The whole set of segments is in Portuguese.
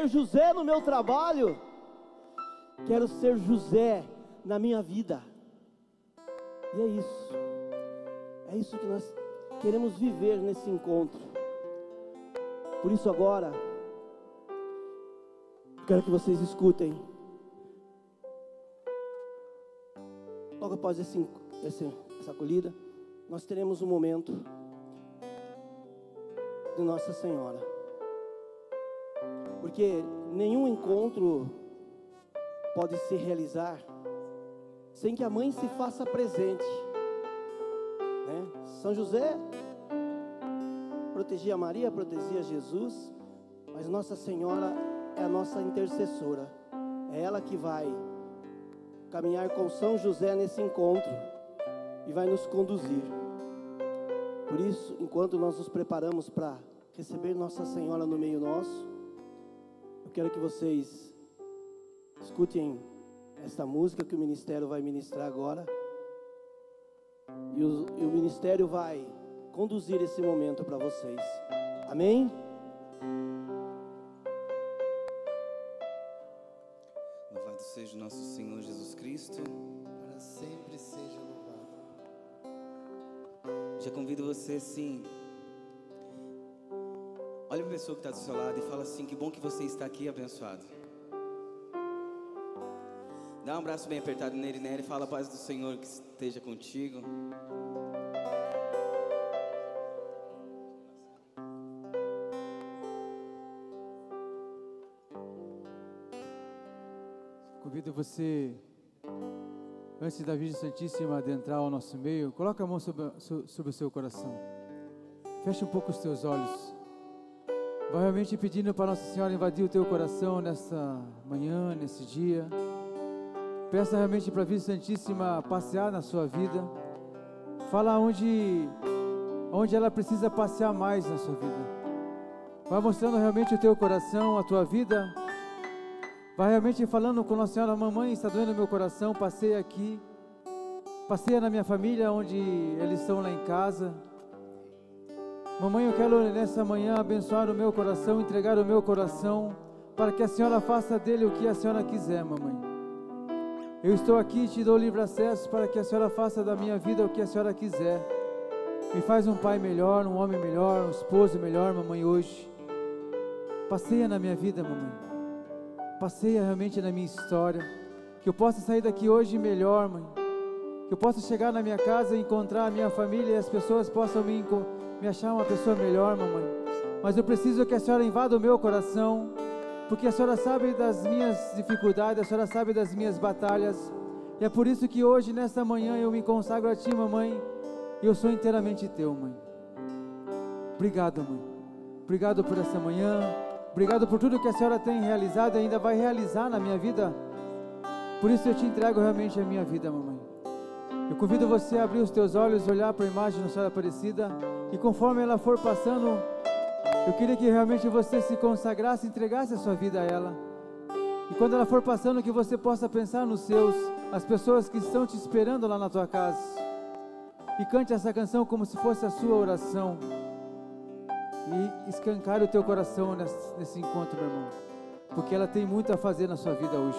ser José no meu trabalho, quero ser José na minha vida. E é isso que nós queremos viver nesse encontro. Por isso agora, quero que vocês escutem. Logo após essa acolhida, nós teremos um momento de Nossa Senhora. Porque nenhum encontro pode se realizar sem que a mãe se faça presente, né? São José protegia Maria, protegia Jesus, mas Nossa Senhora é a nossa intercessora. É ela que vai caminhar com São José nesse encontro e vai nos conduzir. Por isso, enquanto nós nos preparamos para receber Nossa Senhora no meio nosso, eu quero que vocês escutem esta música que o ministério vai ministrar agora. E o ministério vai conduzir esse momento para vocês. Amém? Louvado seja o nosso Senhor Jesus Cristo. Para sempre seja louvado. Já convido você assim. Olha para a pessoa que está do seu lado e fala assim: que bom que você está aqui, abençoado. Dá um abraço bem apertado nele e fala: a paz do Senhor que esteja contigo. Convido você, antes da Virgem Santíssima adentrar ao nosso meio, coloca a mão sobre o seu coração. Fecha um pouco os teus olhos. Vai realmente pedindo para Nossa Senhora invadir o teu coração nessa manhã, nesse dia. Peça realmente para a Virgem Santíssima passear na sua vida. Fala onde ela precisa passear mais na sua vida. Vai mostrando realmente o teu coração, a tua vida. Vai realmente falando com Nossa Senhora: mamãe, está doendo meu coração, passeia aqui. Passeia na minha família, onde eles estão lá em casa. Mamãe, eu quero nessa manhã abençoar o meu coração, entregar o meu coração, para que a Senhora faça dele o que a Senhora quiser, mamãe. Eu estou aqui e te dou livre acesso para que a Senhora faça da minha vida o que a Senhora quiser. Me faz um pai melhor, um homem melhor, um esposo melhor, mamãe, hoje. Passeia na minha vida, mamãe. Passeia realmente na minha história. Que eu possa sair daqui hoje melhor, mãe. Que eu possa chegar na minha casa e encontrar a minha família e as pessoas possam me achar uma pessoa melhor, mamãe. Mas eu preciso que a Senhora invada o meu coração, porque a Senhora sabe das minhas dificuldades, a Senhora sabe das minhas batalhas. E é por isso que hoje, nesta manhã, eu me consagro a Ti, mamãe. E eu sou inteiramente Teu, mãe. Obrigado, mãe. Obrigado por essa manhã. Obrigado por tudo que a Senhora tem realizado e ainda vai realizar na minha vida. Por isso eu te entrego realmente a minha vida, mamãe. Eu convido você a abrir os teus olhos, olhar para a imagem da Senhora Aparecida, e conforme ela for passando, eu queria que realmente você se consagrasse, entregasse a sua vida a ela. E quando ela for passando, que você possa pensar nos seus, as pessoas que estão te esperando lá na tua casa. E cante essa canção como se fosse a sua oração. E escancare o teu coração nesse encontro, meu irmão, porque ela tem muito a fazer na sua vida hoje.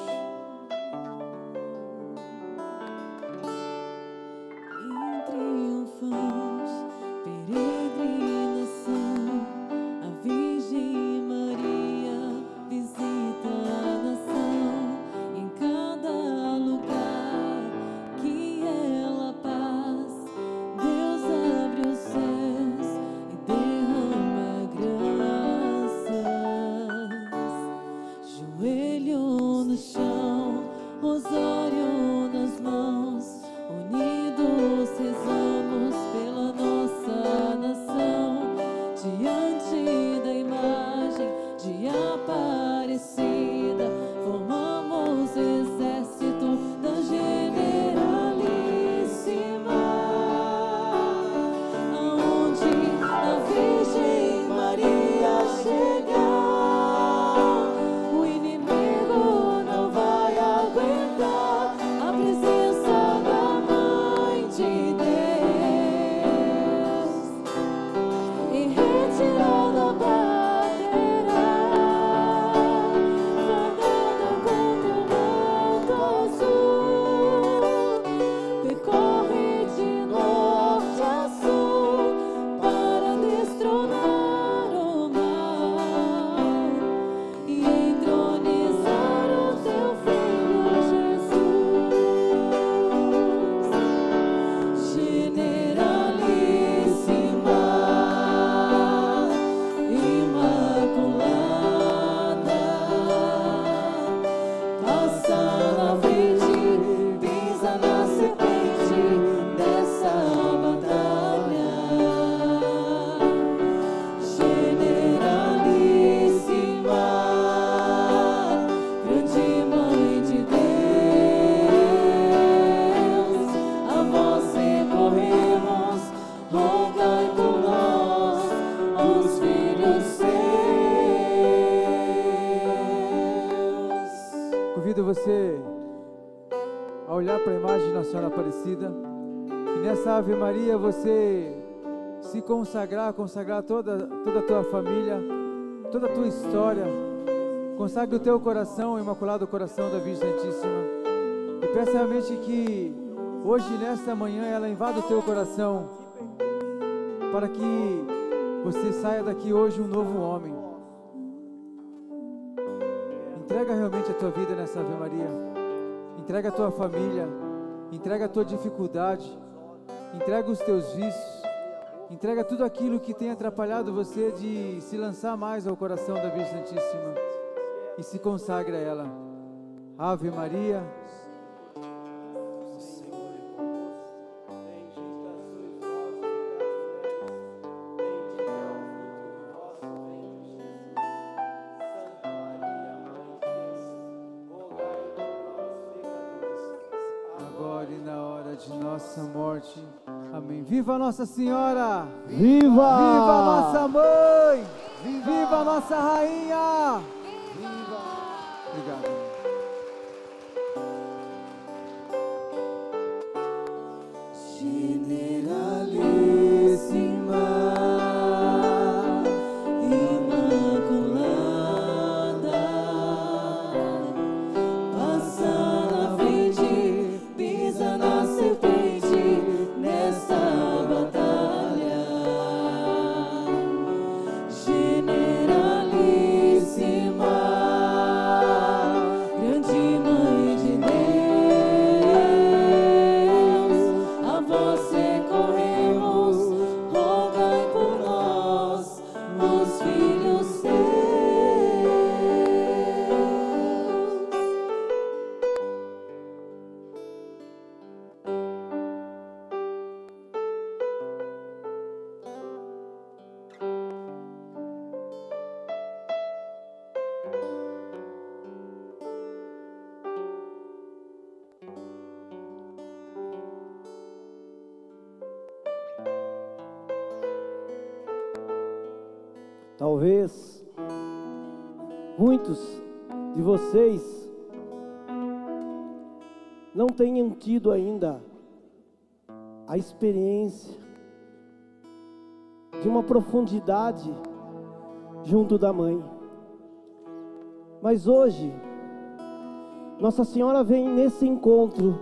convido você a olhar para a imagem de Nossa Senhora Aparecida e nessa Ave Maria você se consagrar toda a tua família, toda a tua história. Consagre o teu coração, o Imaculado Coração da Virgem Santíssima, e peça realmente que hoje, nesta manhã, ela invada o teu coração, para que você saia daqui hoje um novo homem. Entrega realmente a tua vida nessa Ave Maria, entrega a tua família, entrega a tua dificuldade, entrega os teus vícios, entrega tudo aquilo que tem atrapalhado você de se lançar mais ao coração da Virgem Santíssima e se consagre a ela. Ave Maria. Morte. Amém. Viva Nossa Senhora! Viva! Viva Nossa Mãe! Viva Nossa Rainha! Viva! Obrigado. Generalíssima, Imaculada, passa na frente, pisa na serpente nessa batalha. Generalíssima, grande Mãe de Deus, a você corremos, rogai por nós, os filhos teus. Talvez muitos de vocês não tenham tido ainda a experiência de uma profundidade junto da Mãe. Mas hoje, Nossa Senhora vem nesse encontro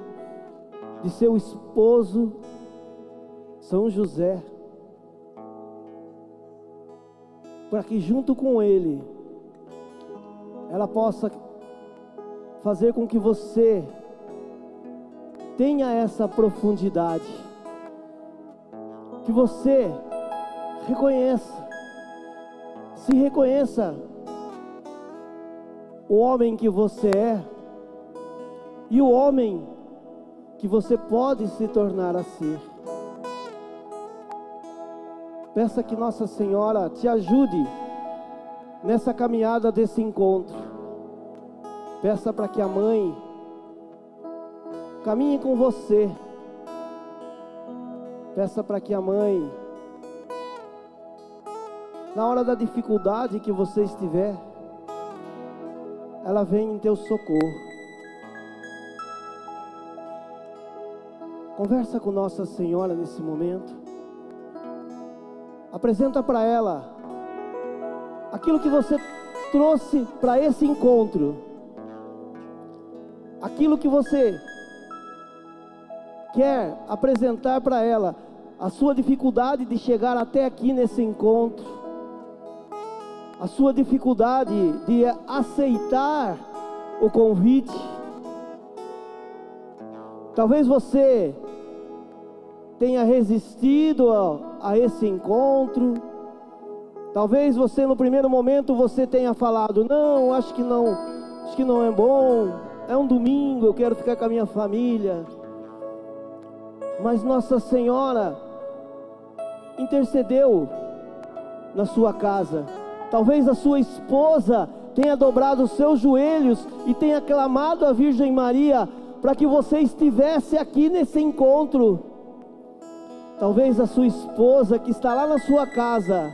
de seu esposo, São José, para que junto com ele, ela possa fazer com que você tenha essa profundidade, que você se reconheça o homem que você é e o homem que você pode se tornar a ser. Peça que Nossa Senhora te ajude nessa caminhada desse encontro. Peça para que a Mãe caminhe com você. Peça para que a Mãe, na hora da dificuldade que você estiver, ela venha em teu socorro. Conversa com Nossa Senhora nesse momento. Apresenta para ela aquilo que você trouxe para esse encontro, aquilo que você quer apresentar para ela, a sua dificuldade de chegar até aqui nesse encontro, a sua dificuldade de aceitar o convite. Talvez você tenha resistido a esse encontro. Talvez você no primeiro momento você tenha falado: não, acho que não é bom, é um domingo, eu quero ficar com a minha família. Mas Nossa Senhora intercedeu na sua casa. Talvez a sua esposa tenha dobrado os seus joelhos e tenha clamado a Virgem Maria para que você estivesse aqui nesse encontro. Talvez a sua esposa que está lá na sua casa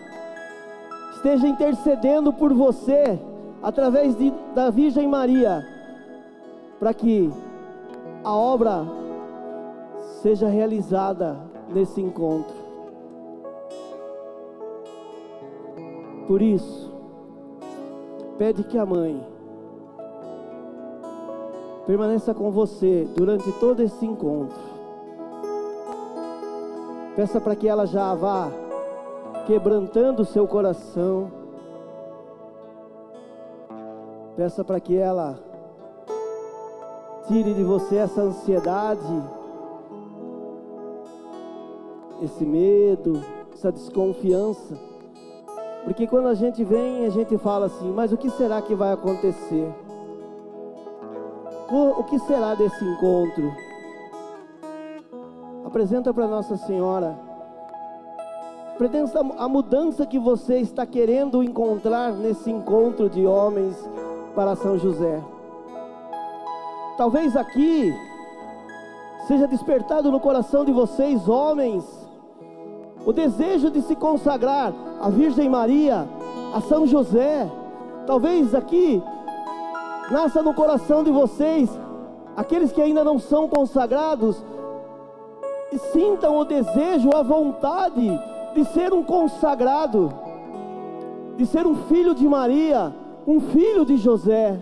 esteja intercedendo por você através da Virgem Maria, para que a obra seja realizada nesse encontro. Por isso, pede que a mãe permaneça com você durante todo esse encontro. Peça para que ela já vá quebrantando o seu coração. Peça para que ela tire de você essa ansiedade, esse medo, essa desconfiança. Porque quando a gente vem, a gente fala assim: mas o que será que vai acontecer? O que será desse encontro? Apresenta para Nossa Senhora. Apresenta a mudança que você está querendo encontrar nesse encontro de homens para São José. Talvez aqui seja despertado no coração de vocês, homens, o desejo de se consagrar à Virgem Maria, a São José. Talvez aqui nasça no coração de vocês, aqueles que ainda não são consagrados, e sintam o desejo, a vontade de ser um consagrado, de ser um filho de Maria, um filho de José.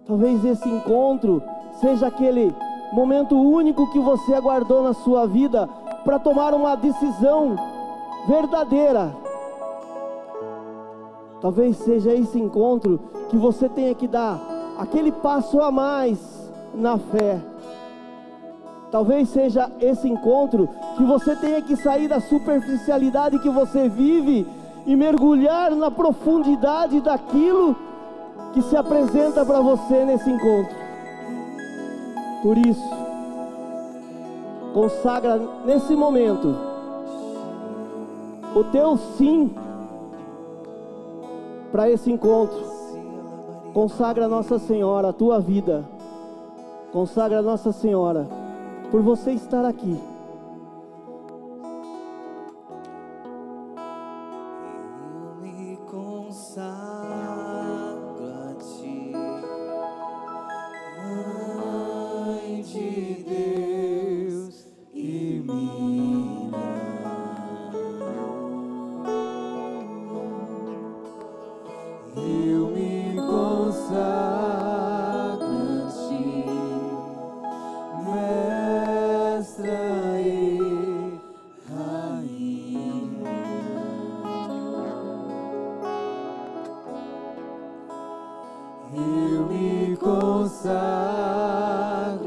Talvez esse encontro seja aquele momento único que você aguardou na sua vida para tomar uma decisão verdadeira. Talvez seja esse encontro que você tenha que dar aquele passo a mais na fé. Talvez seja esse encontro que você tenha que sair da superficialidade que você vive e mergulhar na profundidade daquilo que se apresenta para você nesse encontro. Por isso, consagra nesse momento o teu sim para esse encontro. Consagra a Nossa Senhora a tua vida. Consagra a Nossa Senhora por você estar aqui. Eu me consagro a ti, Mãe de Deus e minha. Eu me consagro a ti, Mestra e Rainha. Eu me consagro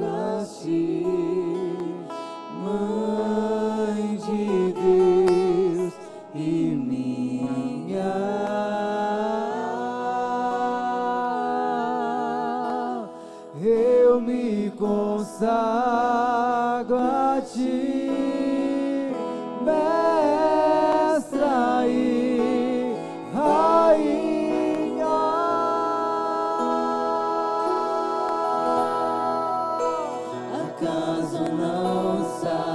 a ti, Mãe de Deus e minha. Eu me consagro a ti, Mestra e Rainha. Acaso não sabeis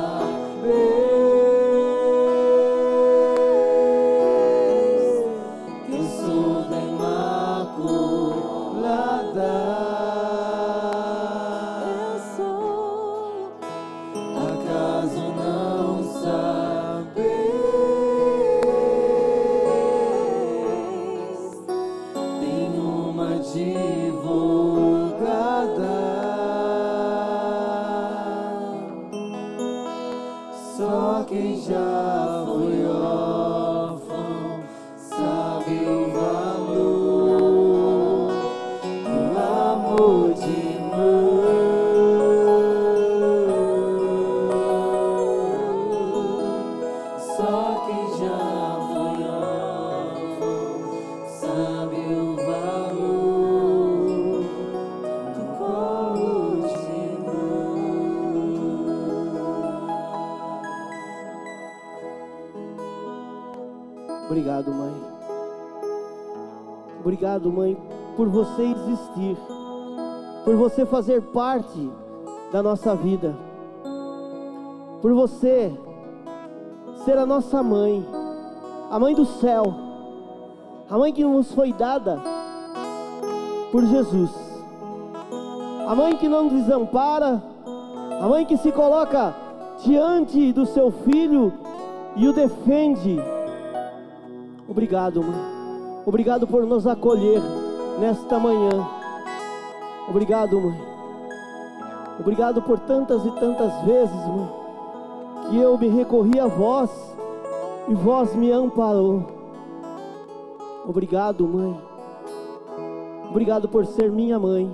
que eu sou da Imaculada? Eu sou. Acaso não sabeis? Tenho uma advogada. Só quem já foi órfão sabe o valor do amor de mãe. Só quem já foi órfão sabe o valor do colo de Obrigado, mãe. Obrigado, mãe, por você existir, por você fazer parte da nossa vida, por você ser a nossa mãe, a mãe do céu, a mãe que nos foi dada por Jesus. a mãe que não desampara, a mãe que se coloca diante do seu filho e o defende. Obrigado, mãe. Obrigado por nos acolher nesta manhã. Obrigado, mãe. Obrigado por tantas e tantas vezes, mãe, que eu me recorri a vós e vós me amparou. Obrigado, mãe. Obrigado por ser minha mãe.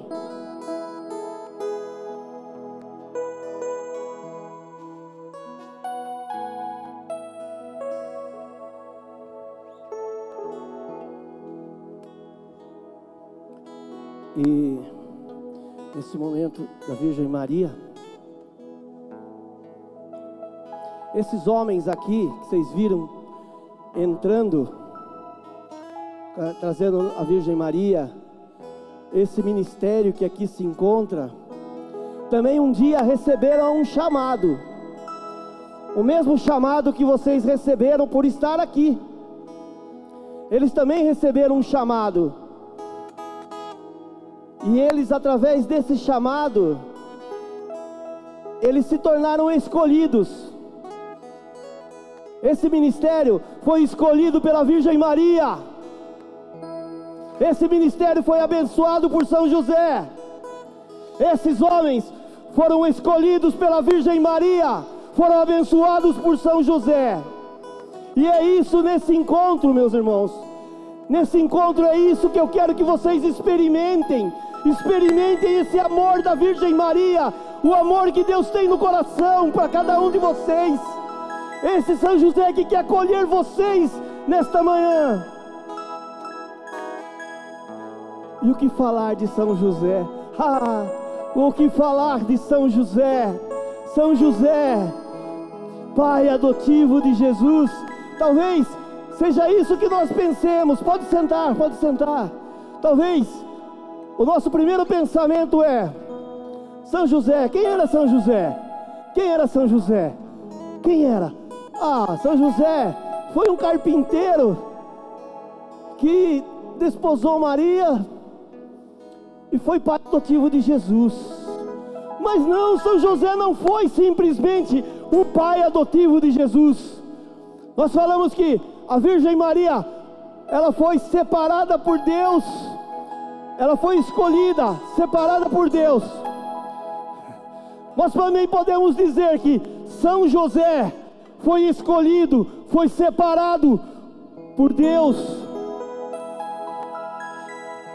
E nesse momento da Virgem Maria, esses homens aqui que vocês viram entrando, trazendo a Virgem Maria, esse ministério que aqui se encontra, também um dia receberam um chamado, o mesmo chamado que vocês receberam por estar aqui. Eles também receberam um chamado. E eles, através desse chamado, eles se tornaram escolhidos. Esse ministério foi escolhido pela Virgem Maria. Esse ministério foi abençoado por São José. Esses homens foram escolhidos pela Virgem Maria, foram abençoados por São José. E é isso nesse encontro, meus irmãos. Nesse encontro é isso que eu quero que vocês experimentem. Experimentem esse amor da Virgem Maria, o amor que Deus tem no coração para cada um de vocês. Esse São José que quer acolher vocês nesta manhã. E o que falar de São José? O que falar de São José? São José, pai adotivo de Jesus. Talvez seja isso que nós pensemos. Pode sentar, pode sentar. Talvez o nosso primeiro pensamento é: São José, quem era São José? Quem era São José? Quem era? São José foi um carpinteiro que desposou Maria e foi pai adotivo de Jesus. Mas não, São José não foi simplesmente o pai adotivo de Jesus. Nós falamos que a Virgem Maria, ela foi separada por Deus. Ela foi escolhida, separada por Deus. Nós também podemos dizer que São José foi escolhido, foi separado por Deus.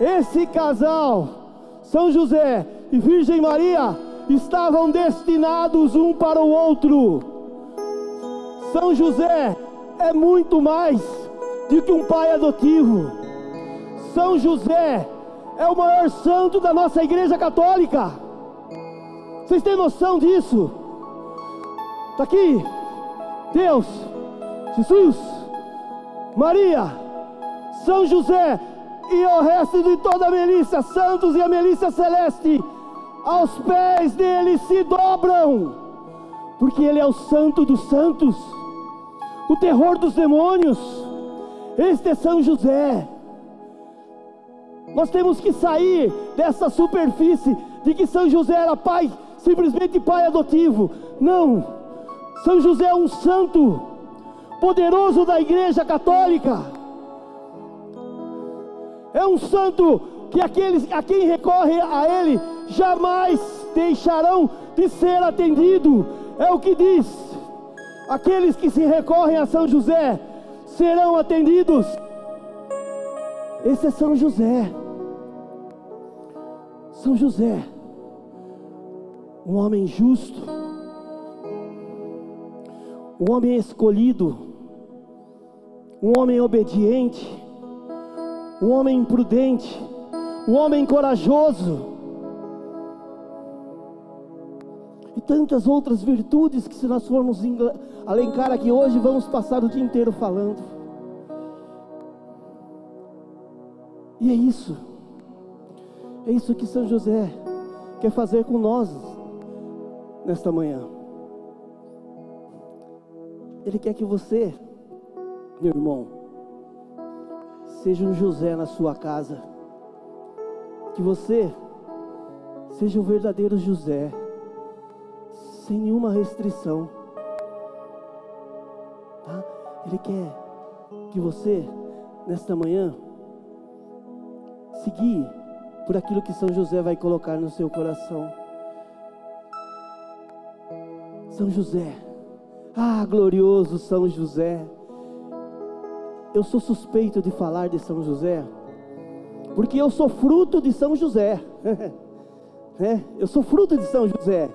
Esse casal, São José e Virgem Maria, estavam destinados um para o outro. São José é muito mais do que um pai adotivo. São José é o maior santo da nossa Igreja Católica. Vocês têm noção disso? Está aqui Deus, Jesus, Maria, São José e o resto de toda a milícia, santos e a milícia celeste, aos pés dele se dobram, porque ele é o santo dos santos, o terror dos demônios. Este é São José. Nós temos que sair dessa superfície de que São José era pai, simplesmente pai adotivo. Não, São José é um santo poderoso da Igreja Católica. É um santo que aqueles a quem recorre a ele jamais deixarão de ser atendido. É o que diz: aqueles que se recorrem a São José serão atendidos. Esse é São José. São José, um homem justo, um homem escolhido, um homem obediente, um homem prudente, um homem corajoso, e tantas outras virtudes que, se nós formos alencar aqui hoje, vamos passar o dia inteiro falando. E é isso que São José quer fazer com nós nesta manhã. Ele quer que você, meu irmão, seja um José na sua casa, que você Seja o verdadeiro José, sem nenhuma restrição. Tá? Ele quer que você, nesta manhã, seguir por aquilo que São José vai colocar no seu coração. São José, glorioso São José. Eu sou suspeito de falar de São José, porque eu sou fruto de São José. Eu sou fruto de São José.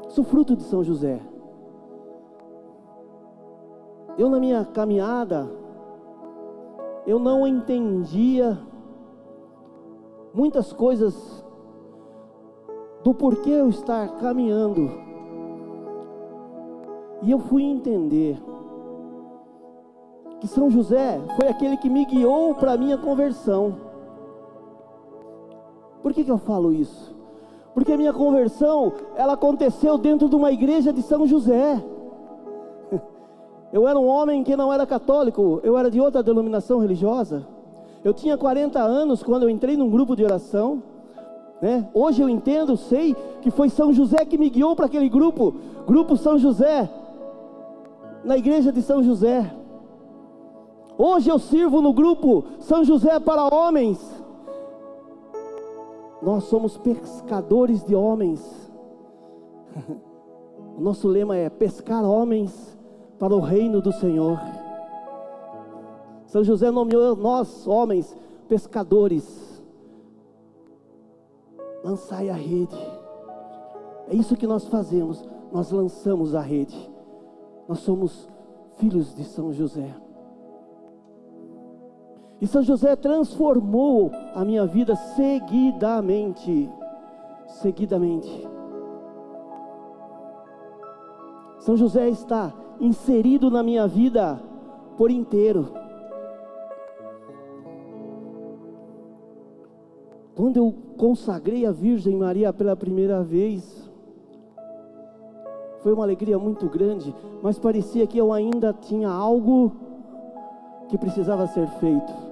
Sou fruto de São José. Eu, na minha caminhada, eu não entendia muitas coisas do porquê eu estar caminhando. E eu fui entender que São José foi aquele que me guiou para a minha conversão. Por que eu falo isso? Porque a minha conversão, ela aconteceu dentro de uma igreja de São José. Eu era um homem que não era católico, eu era de outra denominação religiosa. Eu tinha 40 anos quando eu entrei num grupo de oração, né? Hoje eu entendo, sei que foi São José que me guiou para aquele grupo, Grupo São José, na igreja de São José. Hoje eu sirvo no grupo São José para homens. Nós somos pescadores de homens. O nosso lema é pescar homens para o reino do Senhor. São José nomeou nós, homens, pescadores. Lançai a rede. É isso que nós fazemos. Nós lançamos a rede. Nós somos filhos de São José. E São José transformou a minha vida seguidamente. Seguidamente. São José está inserido na minha vida por inteiro. Quando eu consagrei a Virgem Maria pela primeira vez, foi uma alegria muito grande, mas parecia que eu ainda tinha algo que precisava ser feito.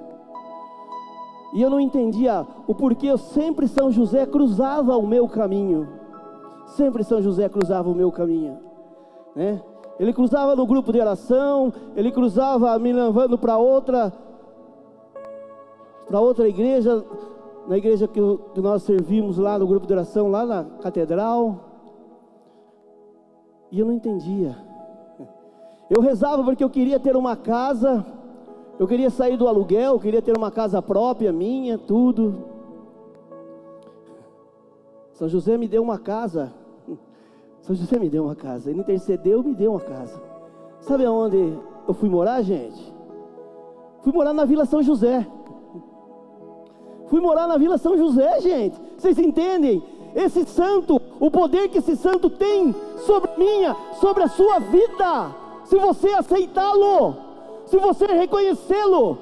E eu não entendia o porquê sempre São José cruzava o meu caminho. Sempre São José cruzava o meu caminho, né? Ele cruzava no grupo de oração, ele cruzava me levando para outra igreja, na igreja que nós servimos lá no grupo de oração, lá na catedral. E eu não entendia. Eu rezava porque eu queria ter uma casa, eu queria sair do aluguel, eu queria ter uma casa própria, minha, tudo. São José me deu uma casa. São José me deu uma casa, ele intercedeu, me deu uma casa. Sabe aonde eu fui morar, gente? Fui morar na Vila São José. Fui morar na Vila São José, gente. Vocês entendem? Esse santo, o poder que esse santo tem sobre sobre a sua vida. Se você aceitá-lo, se você reconhecê-lo,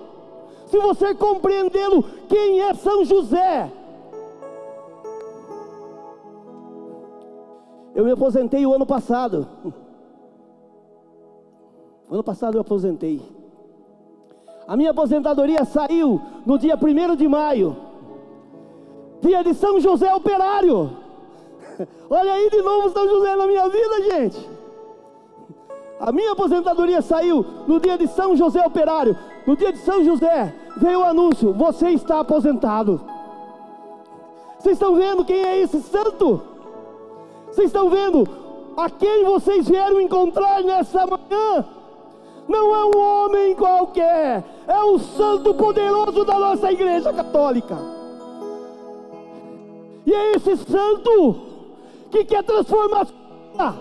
se você compreendê-lo, quem é São José? Eu me aposentei o ano passado. Ano passado eu aposentei. A minha aposentadoria saiu no dia 1º de maio, dia de São José Operário. Olha aí de novo São José na minha vida, gente. A minha aposentadoria saiu no dia de São José Operário. No dia de São José veio o anúncio: você está aposentado. Vocês estão vendo quem é esse santo? Vocês estão vendo a quem vocês vieram encontrar nessa manhã? Não é um homem qualquer, é o santo poderoso da nossa igreja católica. E é esse santo que quer transformar sua vida,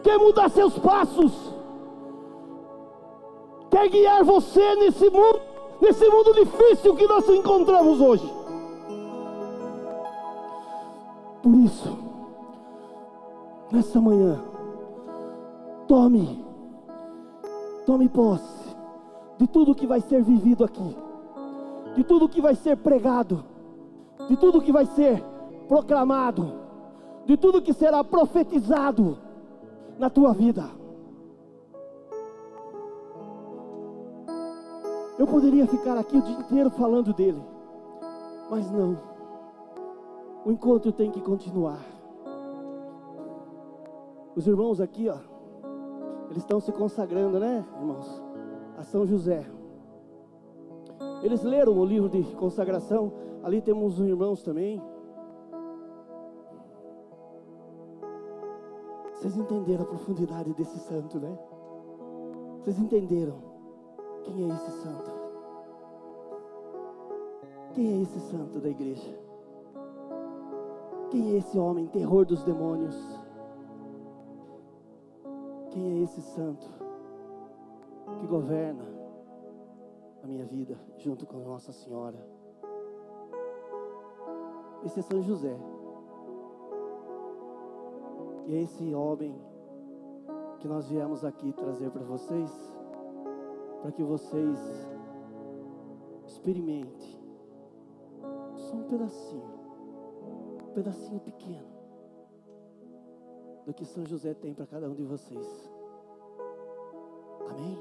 quer mudar seus passos, quer guiar você nesse mundo difícil que nós encontramos hoje. Por isso, nessa manhã, tome posse de tudo que vai ser vivido aqui, de tudo que vai ser pregado, de tudo que vai ser proclamado, de tudo que será profetizado na tua vida. Eu poderia ficar aqui o dia inteiro falando dele, Mas não. O encontro tem que continuar. Os irmãos aqui, ó, eles estão se consagrando, né, irmãos? A São José. Eles leram o livro de consagração. Ali temos os irmãos também. Vocês entenderam a profundidade desse santo, né? Vocês entenderam quem é esse santo? Quem é esse santo da igreja? Quem é esse homem, terror dos demônios? Quem é esse santo que governa a minha vida junto com Nossa Senhora? Esse é São José. E é esse homem que nós viemos aqui trazer para vocês, para que vocês experimentem só um pedacinho pequeno do que São José tem para cada um de vocês. Amém?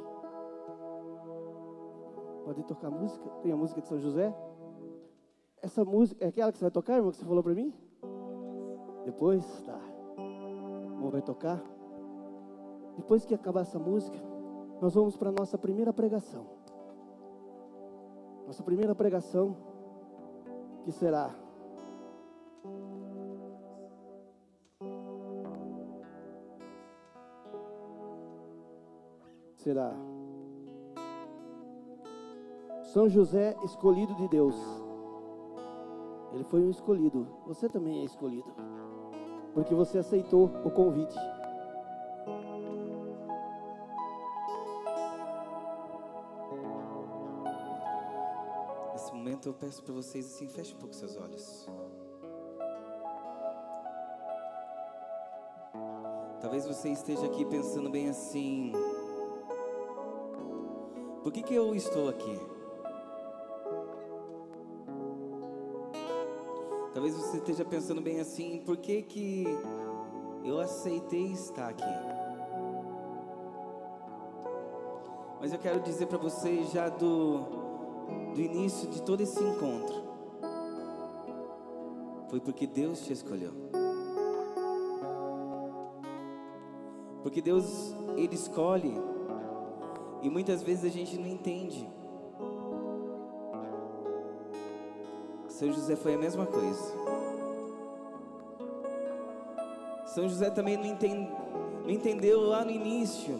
Pode tocar música? Tem a música de São José? Essa música é aquela que você vai tocar, irmão, que você falou para mim? Depois? Tá. O irmão vai tocar. Depois que acabar essa música, nós vamos para a nossa primeira pregação. Nossa primeira pregação, que será São José, escolhido de Deus. Ele foi um escolhido. Você também é escolhido, porque você aceitou o convite. Nesse momento eu peço para vocês assim, feche um pouco seus olhos. Talvez você esteja aqui pensando bem assim: por que eu estou aqui? Talvez você esteja pensando bem assim: por que eu aceitei estar aqui? Mas eu quero dizer para você já do início de todo esse encontro, foi porque Deus te escolheu. Porque Deus, Ele escolhe, e muitas vezes a gente não entende. São José foi a mesma coisa. São José também não entendeu lá no início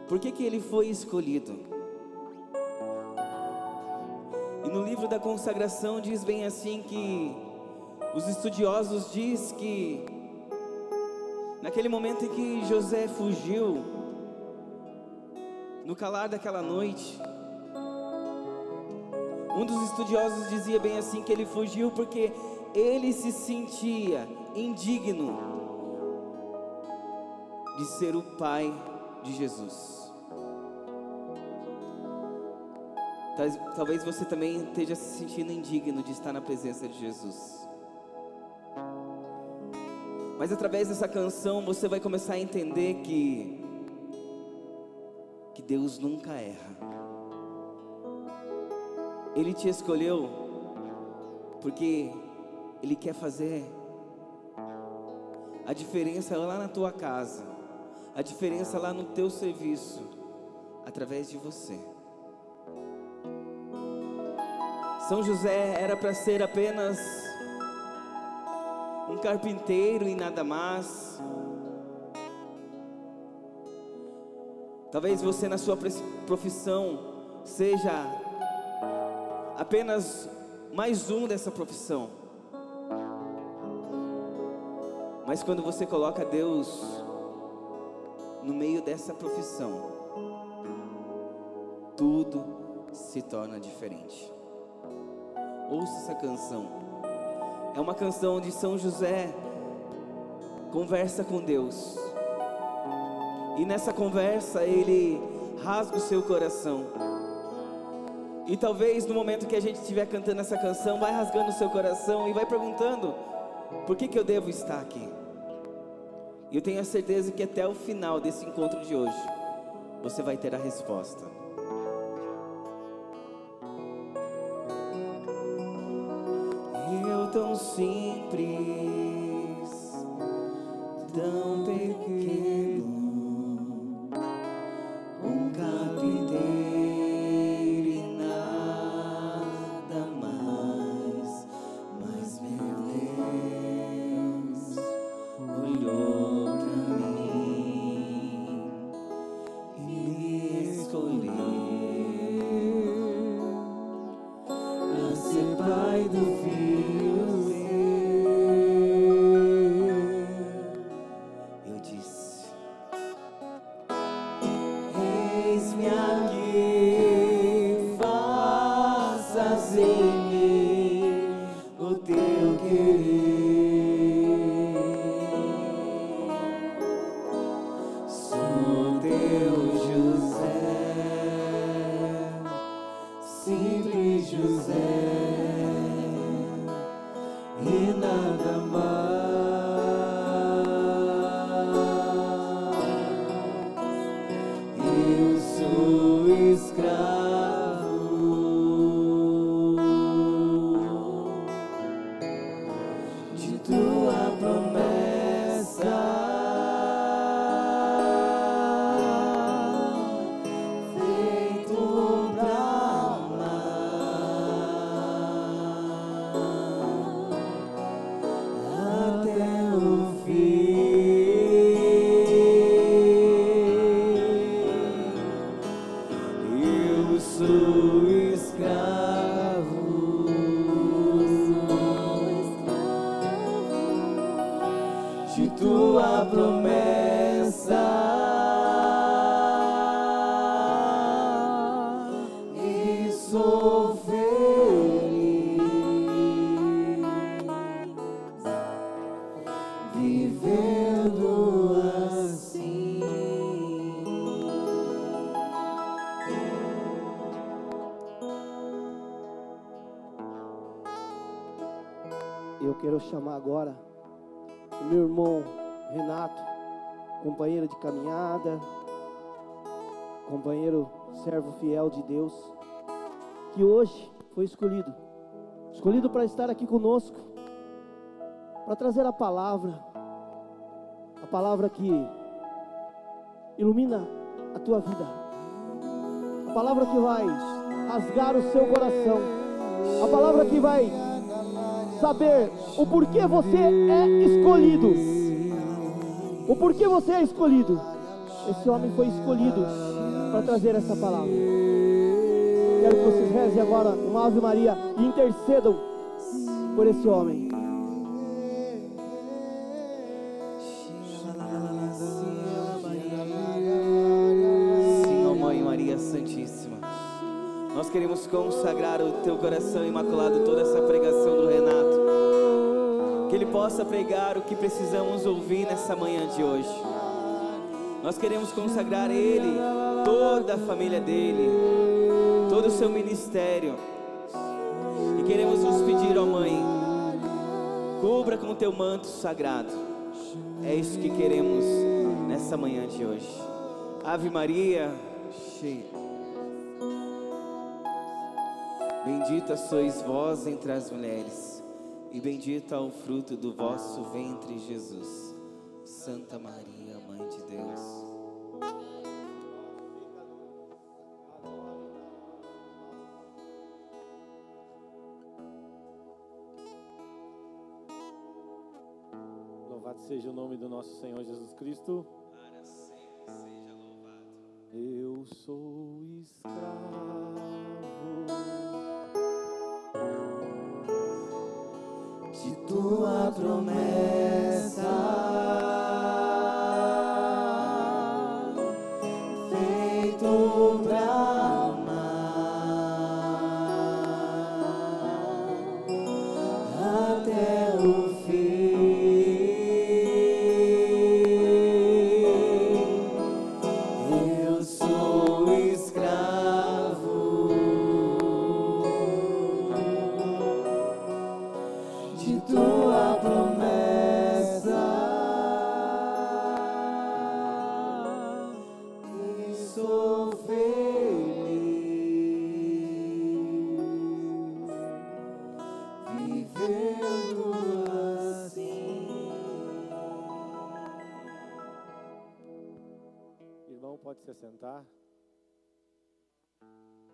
por que ele foi escolhido. E no livro da consagração diz bem assim que os estudiosos diz que naquele momento em que José fugiu, no calar daquela noite, um dos estudiosos dizia bem assim que ele fugiu porque ele se sentia indigno de ser o pai de Jesus. Talvez você também esteja se sentindo indigno de estar na presença de Jesus. Mas através dessa canção você vai começar a entender que Deus nunca erra. Ele te escolheu porque Ele quer fazer a diferença lá na tua casa, a diferença lá no teu serviço, através de você. São José era para ser apenas um carpinteiro e nada mais. Talvez você na sua profissão seja apenas mais um dessa profissão. Mas quando você coloca Deus no meio dessa profissão, tudo se torna diferente. Ouça essa canção. É uma canção de São José. Conversa com Deus. E nessa conversa ele rasga o seu coração. E talvez no momento que a gente estiver cantando essa canção, vai rasgando o seu coração e vai perguntando: por que eu devo estar aqui? E eu tenho a certeza que até o final desse encontro de hoje, você vai ter a resposta. tão simples, tão pequeno, um carpinteiro e nada mais. Mas meu Deus olhou pra mim e me escolheu pra ser pai do filho meu. Eu disse: eis-me aqui, faças em mim o teu querer. Sou teu José, simples José, e nada mais. Eu sou escravo de tua promessa, feito pra amar até o fim. Eu sou escravo de tua promessa e sou feliz vivendo assim. Eu quero chamar agora o meu irmão Renato, companheiro de caminhada, companheiro servo fiel de Deus, que hoje foi escolhido para estar aqui conosco, para trazer a palavra que ilumina a tua vida, a palavra que vai rasgar o seu coração, a palavra que vai saber o porquê você é escolhido. O porquê você é escolhido. Esse homem foi escolhido para trazer essa palavra. Quero que vocês rezem agora uma Ave Maria e intercedam por esse homem. Sim, ó Mãe Maria Santíssima, nós queremos consagrar o teu coração imaculado, toda essa pregação do Renato, que ele possa pregar o que precisamos ouvir nessa manhã de hoje. Nós queremos consagrar ele, toda a família dele, todo o seu ministério, e queremos nos pedir, ó Mãe, cubra com o teu manto sagrado. É isso que queremos nessa manhã de hoje. Ave Maria, cheia. Bendita sois vós entre as mulheres, e bendito é o fruto do vosso ventre, Jesus. Santa Maria, Mãe de Deus. Louvado seja o nome do nosso Senhor Jesus Cristo. Para sempre seja louvado. Eu sou escravo De tua promessa, feito pra amar até o fim. Eu sou escravo de tua promessa. assentar.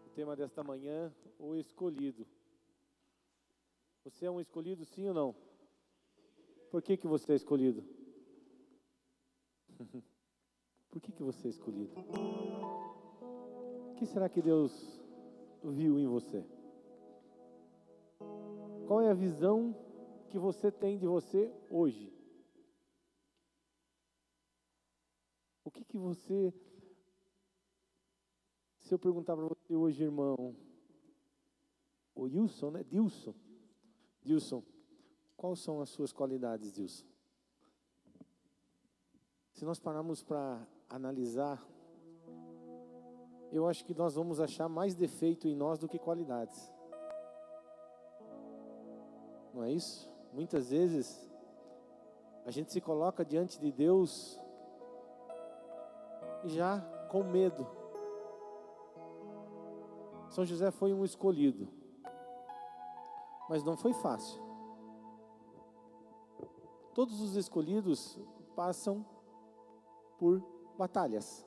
O tema desta manhã, o escolhido. Você é um escolhido, sim ou não? Por que você é escolhido? Por que você é escolhido? O que será que Deus viu em você? Qual é a visão que você tem de você hoje? O que você... Se eu perguntar para você hoje, irmão, o Dilson, né? Dilson, quais são as suas qualidades, Dilson? Se nós pararmos para analisar, eu acho que nós vamos achar mais defeito em nós do que qualidades. Não é isso? Muitas vezes, a gente se coloca diante de Deus já com medo. São José foi um escolhido, mas não foi fácil. Todos os escolhidos passam por batalhas.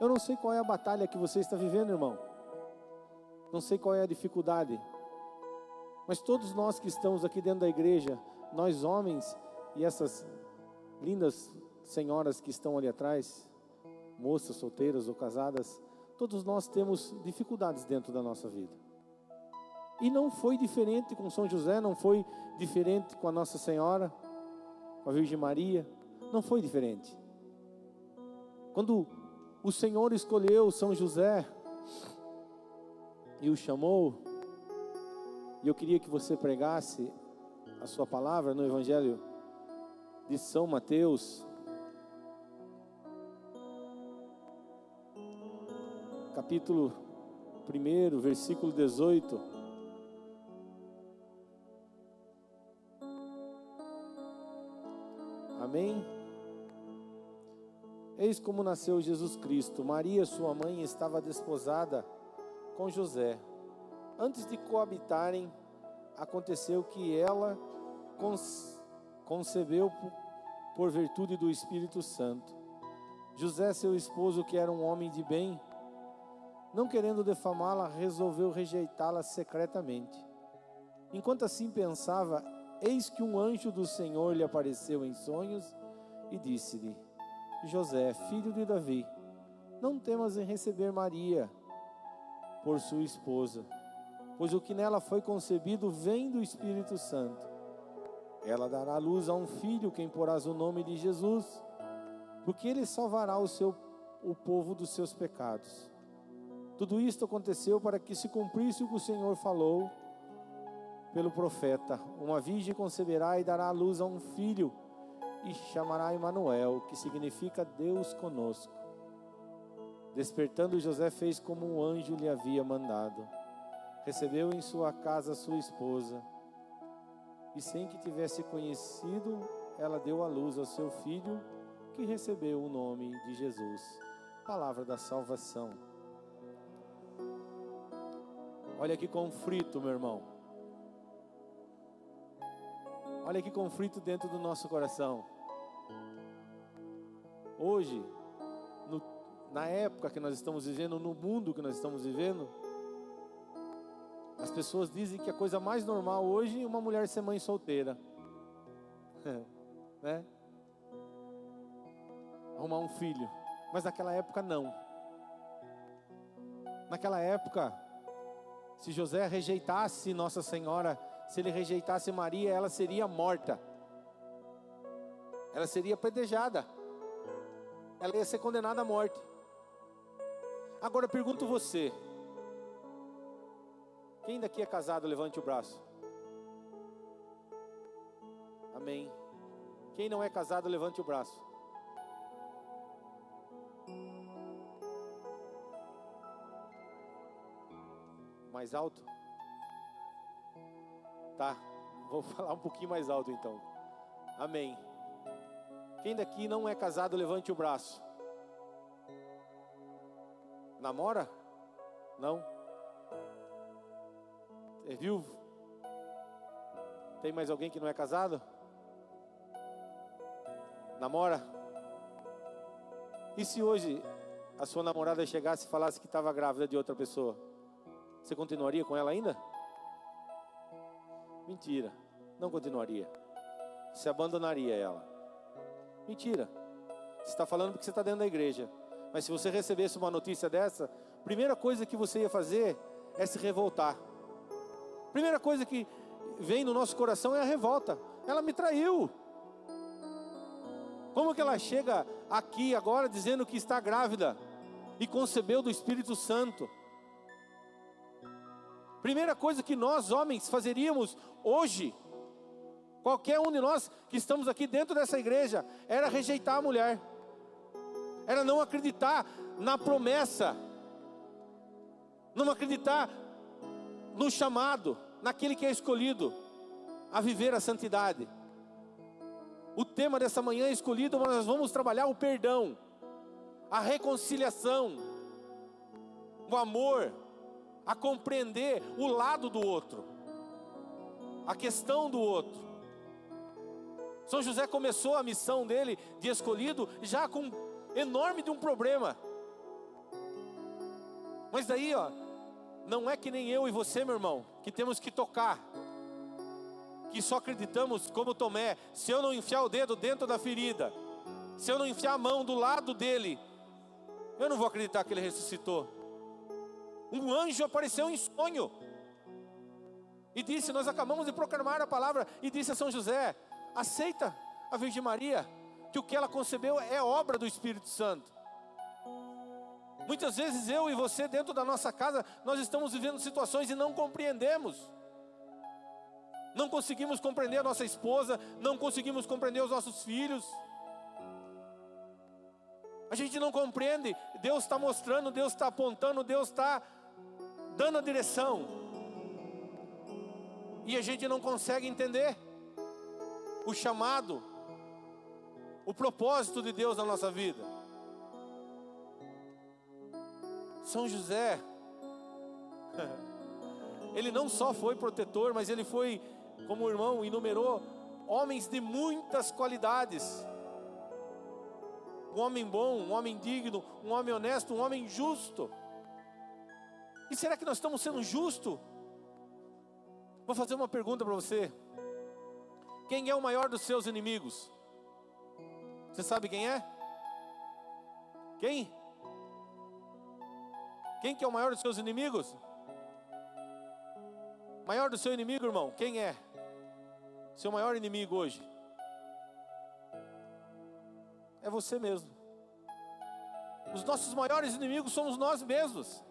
Eu não sei qual é a batalha que você está vivendo, irmão. Não sei qual é a dificuldade. Mas todos nós que estamos aqui dentro da igreja, nós homens e essas lindas senhoras que estão ali atrás, moças solteiras ou casadas, todos nós temos dificuldades dentro da nossa vida. E não foi diferente com São José, não foi diferente com a Nossa Senhora, com a Virgem Maria, não foi diferente. Quando o Senhor escolheu São José e o chamou, e eu queria que você pregasse a sua palavra no Evangelho de São Mateus, capítulo 1, versículo 18. Amém? Eis como nasceu Jesus Cristo. Maria, sua mãe, estava desposada com José. Antes de coabitarem, aconteceu que ela concebeu por virtude do Espírito Santo. José, seu esposo, que era um homem de bem, não querendo defamá-la, resolveu rejeitá-la secretamente. Enquanto assim pensava, eis que um anjo do Senhor lhe apareceu em sonhos e disse-lhe: José, filho de Davi, não temas em receber Maria por sua esposa, pois o que nela foi concebido vem do Espírito Santo. Ela dará luz a um filho, quem porás o nome de Jesus, porque ele salvará o povo dos seus pecados. Tudo isto aconteceu para que se cumprisse o que o Senhor falou pelo profeta: uma virgem conceberá e dará luz a um filho, e chamará Emanuel, que significa Deus conosco. Despertando, José fez como um anjo lhe havia mandado. Recebeu em sua casa sua esposa, e sem que tivesse conhecido, ela deu à luz ao seu filho, que recebeu o nome de Jesus. Palavra da salvação. Olha que conflito, meu irmão. Olha que conflito dentro do nosso coração. Hoje, na época que nós estamos vivendo, no mundo que nós estamos vivendo, as pessoas dizem que a coisa mais normal hoje é uma mulher ser mãe solteira. Né? Arrumar um filho. Mas naquela época não. Naquela época, se José rejeitasse Nossa Senhora, se ele rejeitasse Maria, ela seria morta. Ela seria apedrejada. Ela ia ser condenada à morte. Agora eu pergunto você: quem daqui é casado, levante o braço. Amém. Quem não é casado, levante o braço. Mais alto? Tá, vou falar um pouquinho mais alto então. Amém. Quem daqui não é casado, levante o braço. Namora? Não? É viúvo? Tem mais alguém que não é casado? Namora? E se hoje a sua namorada chegasse e falasse que estava grávida de outra pessoa, você continuaria com ela ainda? Mentira, não continuaria. Você abandonaria ela. Mentira. Você está falando porque você está dentro da igreja. Mas se você recebesse uma notícia dessa, a primeira coisa que você ia fazer é se revoltar. A primeira coisa que vem no nosso coração é a revolta. Ela me traiu. Como que ela chega aqui agora dizendo que está grávida e concebeu do Espírito Santo? Primeira coisa que nós homens fazeríamos hoje, qualquer um de nós que estamos aqui dentro dessa igreja, era rejeitar a mulher, era não acreditar na promessa, não acreditar no chamado, naquele que é escolhido a viver a santidade. O tema dessa manhã é escolhido, mas nós vamos trabalhar o perdão, a reconciliação, o amor, a compreender o lado do outro, a questão do outro. São José começou a missão dele de escolhido já com enorme de um problema. Mas daí, não é que nem eu e você, meu irmão, que temos que tocar, que só acreditamos como Tomé. Se eu não enfiar o dedo dentro da ferida, se eu não enfiar a mão do lado dele, eu não vou acreditar que ele ressuscitou. Um anjo apareceu em sonho e disse, nós acabamos de proclamar a palavra, e disse a São José, aceita a Virgem Maria, que o que ela concebeu é obra do Espírito Santo. Muitas vezes eu e você dentro da nossa casa, nós estamos vivendo situações e não compreendemos. Não conseguimos compreender a nossa esposa, não conseguimos compreender os nossos filhos. A gente não compreende, Deus está mostrando, Deus está apontando, Deus está dando a direção. E a gente não consegue entender o chamado, o propósito de Deus na nossa vida. São José, ele não só foi protetor, mas ele foi, como o irmão enumerou, homens de muitas qualidades. Um homem bom, um homem digno, um homem honesto, um homem justo. E será que nós estamos sendo justos? Vou fazer uma pergunta para você. Quem é o maior dos seus inimigos? Você sabe quem é? Quem? Quem que é o maior dos seus inimigos? Maior do seu inimigo, irmão, quem é? Seu maior inimigo hoje? É você mesmo. Os nossos maiores inimigos somos nós mesmos.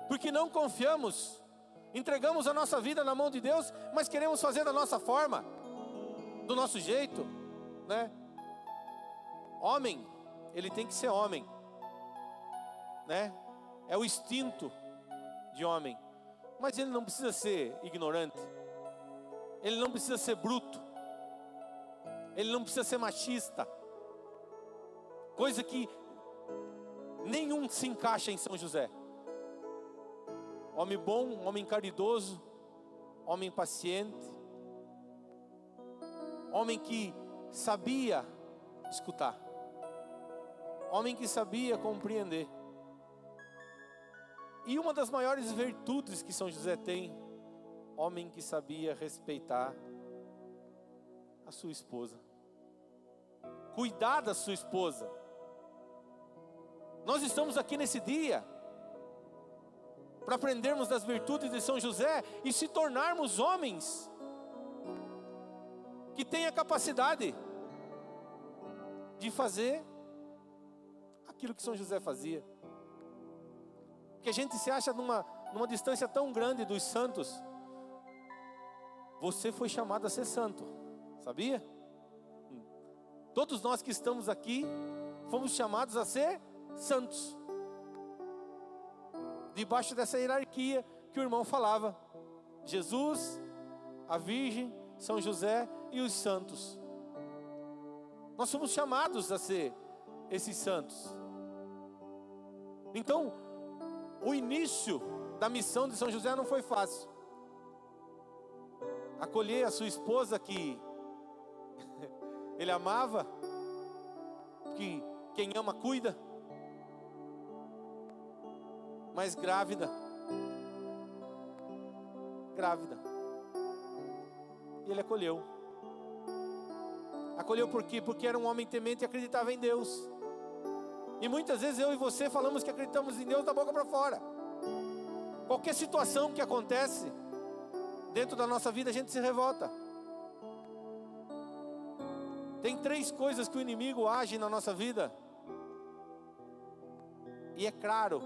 Porque não confiamos, entregamos a nossa vida na mão de Deus, mas queremos fazer da nossa forma, do nosso jeito, né? Homem, ele tem que ser homem, né? É o instinto de homem. Mas ele não precisa ser ignorante, ele não precisa ser bruto, ele não precisa ser machista, coisa que nenhum se encaixa em São José. Homem bom, homem caridoso, homem paciente, homem que sabia escutar, homem que sabia compreender. E uma das maiores virtudes que São José tem, homem que sabia respeitar a sua esposa, cuidar da sua esposa. Nós estamos aqui nesse dia para aprendermos das virtudes de São José e se tornarmos homens que têm a capacidade de fazer aquilo que São José fazia. Porque a gente se acha numa distância tão grande dos santos. Você foi chamado a ser santo, sabia? Todos nós que estamos aqui fomos chamados a ser santos, debaixo dessa hierarquia que o irmão falava: Jesus, a Virgem, São José e os santos. Nós somos chamados a ser esses santos. Então, o início da missão de São José não foi fácil. Acolher a sua esposa que ele amava, que quem ama cuida, mas grávida. Grávida. E ele acolheu. Acolheu por quê? Porque era um homem temente e acreditava em Deus. E muitas vezes eu e você falamos que acreditamos em Deus da boca para fora. Qualquer situação que acontece dentro da nossa vida, a gente se revolta. Tem 3 coisas que o inimigo age na nossa vida. E é claro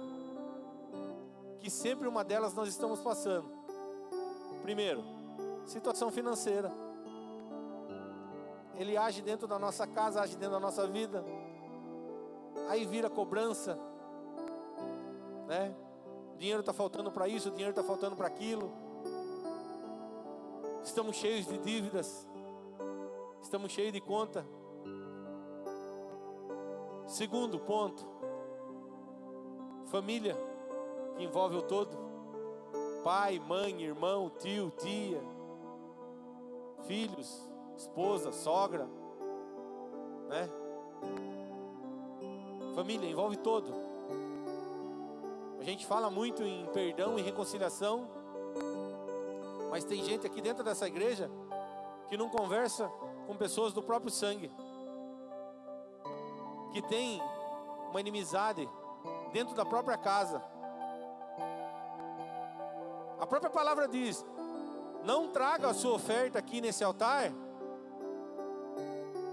que sempre uma delas nós estamos passando. Primeiro, situação financeira. Ele age dentro da nossa casa, age dentro da nossa vida. Aí vira cobrança, né? Dinheiro está faltando para isso, dinheiro está faltando para aquilo. Estamos cheios de dívidas. Estamos cheios de conta. Segundo ponto, família, que envolve o todo. Pai, mãe, irmão, tio, tia, filhos, esposa, sogra, né? Família envolve todo. A gente fala muito em perdão e reconciliação, mas tem gente aqui dentro dessa igreja que não conversa com pessoas do próprio sangue, que tem uma inimizade dentro da própria casa. A própria palavra diz: não traga a sua oferta aqui nesse altar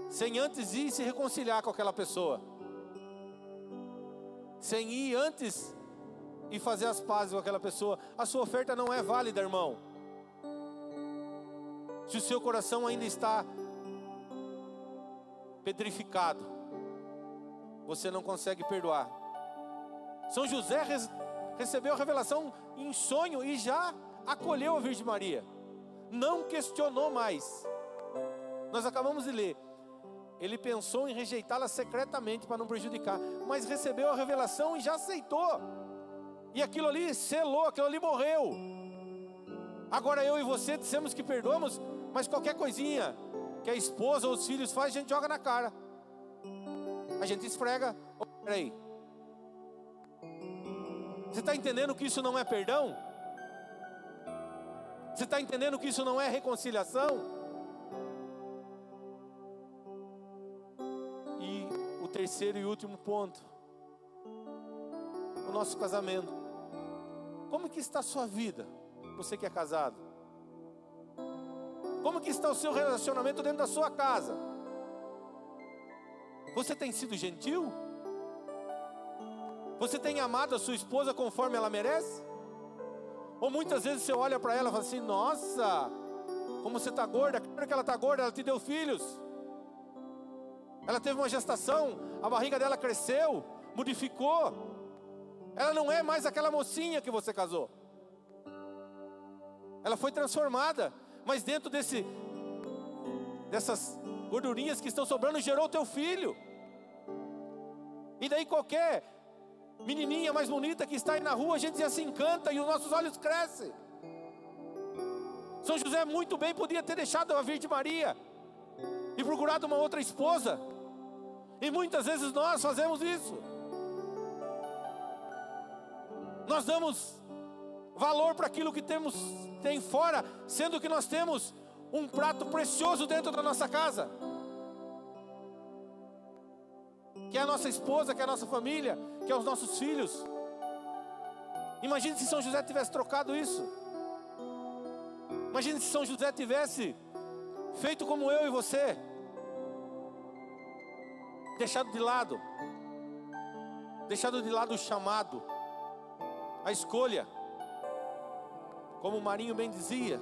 sem antes ir se reconciliar com aquela pessoa, sem ir antes e fazer as pazes com aquela pessoa. A sua oferta não é válida, irmão, se o seu coração ainda está petrificado. Você não consegue perdoar. São José recebeu a revelação em sonho e já acolheu a Virgem Maria, não questionou mais. Nós acabamos de ler, ele pensou em rejeitá-la secretamente para não prejudicar, mas recebeu a revelação e já aceitou. E aquilo ali selou, aquilo ali morreu. Agora eu e você dissemos que perdoamos, mas qualquer coisinha que a esposa ou os filhos fazem, a gente joga na cara. A gente esfrega. Oh, peraí. Você está entendendo que isso não é perdão? Você está entendendo que isso não é reconciliação? E o terceiro e último ponto, o nosso casamento. Como que está a sua vida? Você que é casado. Como que está o seu relacionamento dentro da sua casa? Você tem sido gentil? Você tem amado a sua esposa conforme ela merece? Ou muitas vezes você olha para ela e fala assim: nossa, como você está gorda. Claro que ela está gorda, ela te deu filhos. Ela teve uma gestação, a barriga dela cresceu, modificou. Ela não é mais aquela mocinha que você casou. Ela foi transformada. Mas dentro dessas gordurinhas que estão sobrando, gerou o teu filho. E daí qualquer menininha mais bonita que está aí na rua, a gente já se encanta e os nossos olhos crescem. São José muito bem podia ter deixado a Virgem Maria e procurado uma outra esposa. E muitas vezes nós fazemos isso. Nós damos valor para aquilo que tem fora, sendo que nós temos um prato precioso dentro da nossa casa, que é a nossa esposa, que é a nossa família, que é os nossos filhos. Imagine se São José tivesse trocado isso. Imagine se São José tivesse feito como eu e você, deixado de lado o chamado, a escolha. Como o Marinho bem dizia,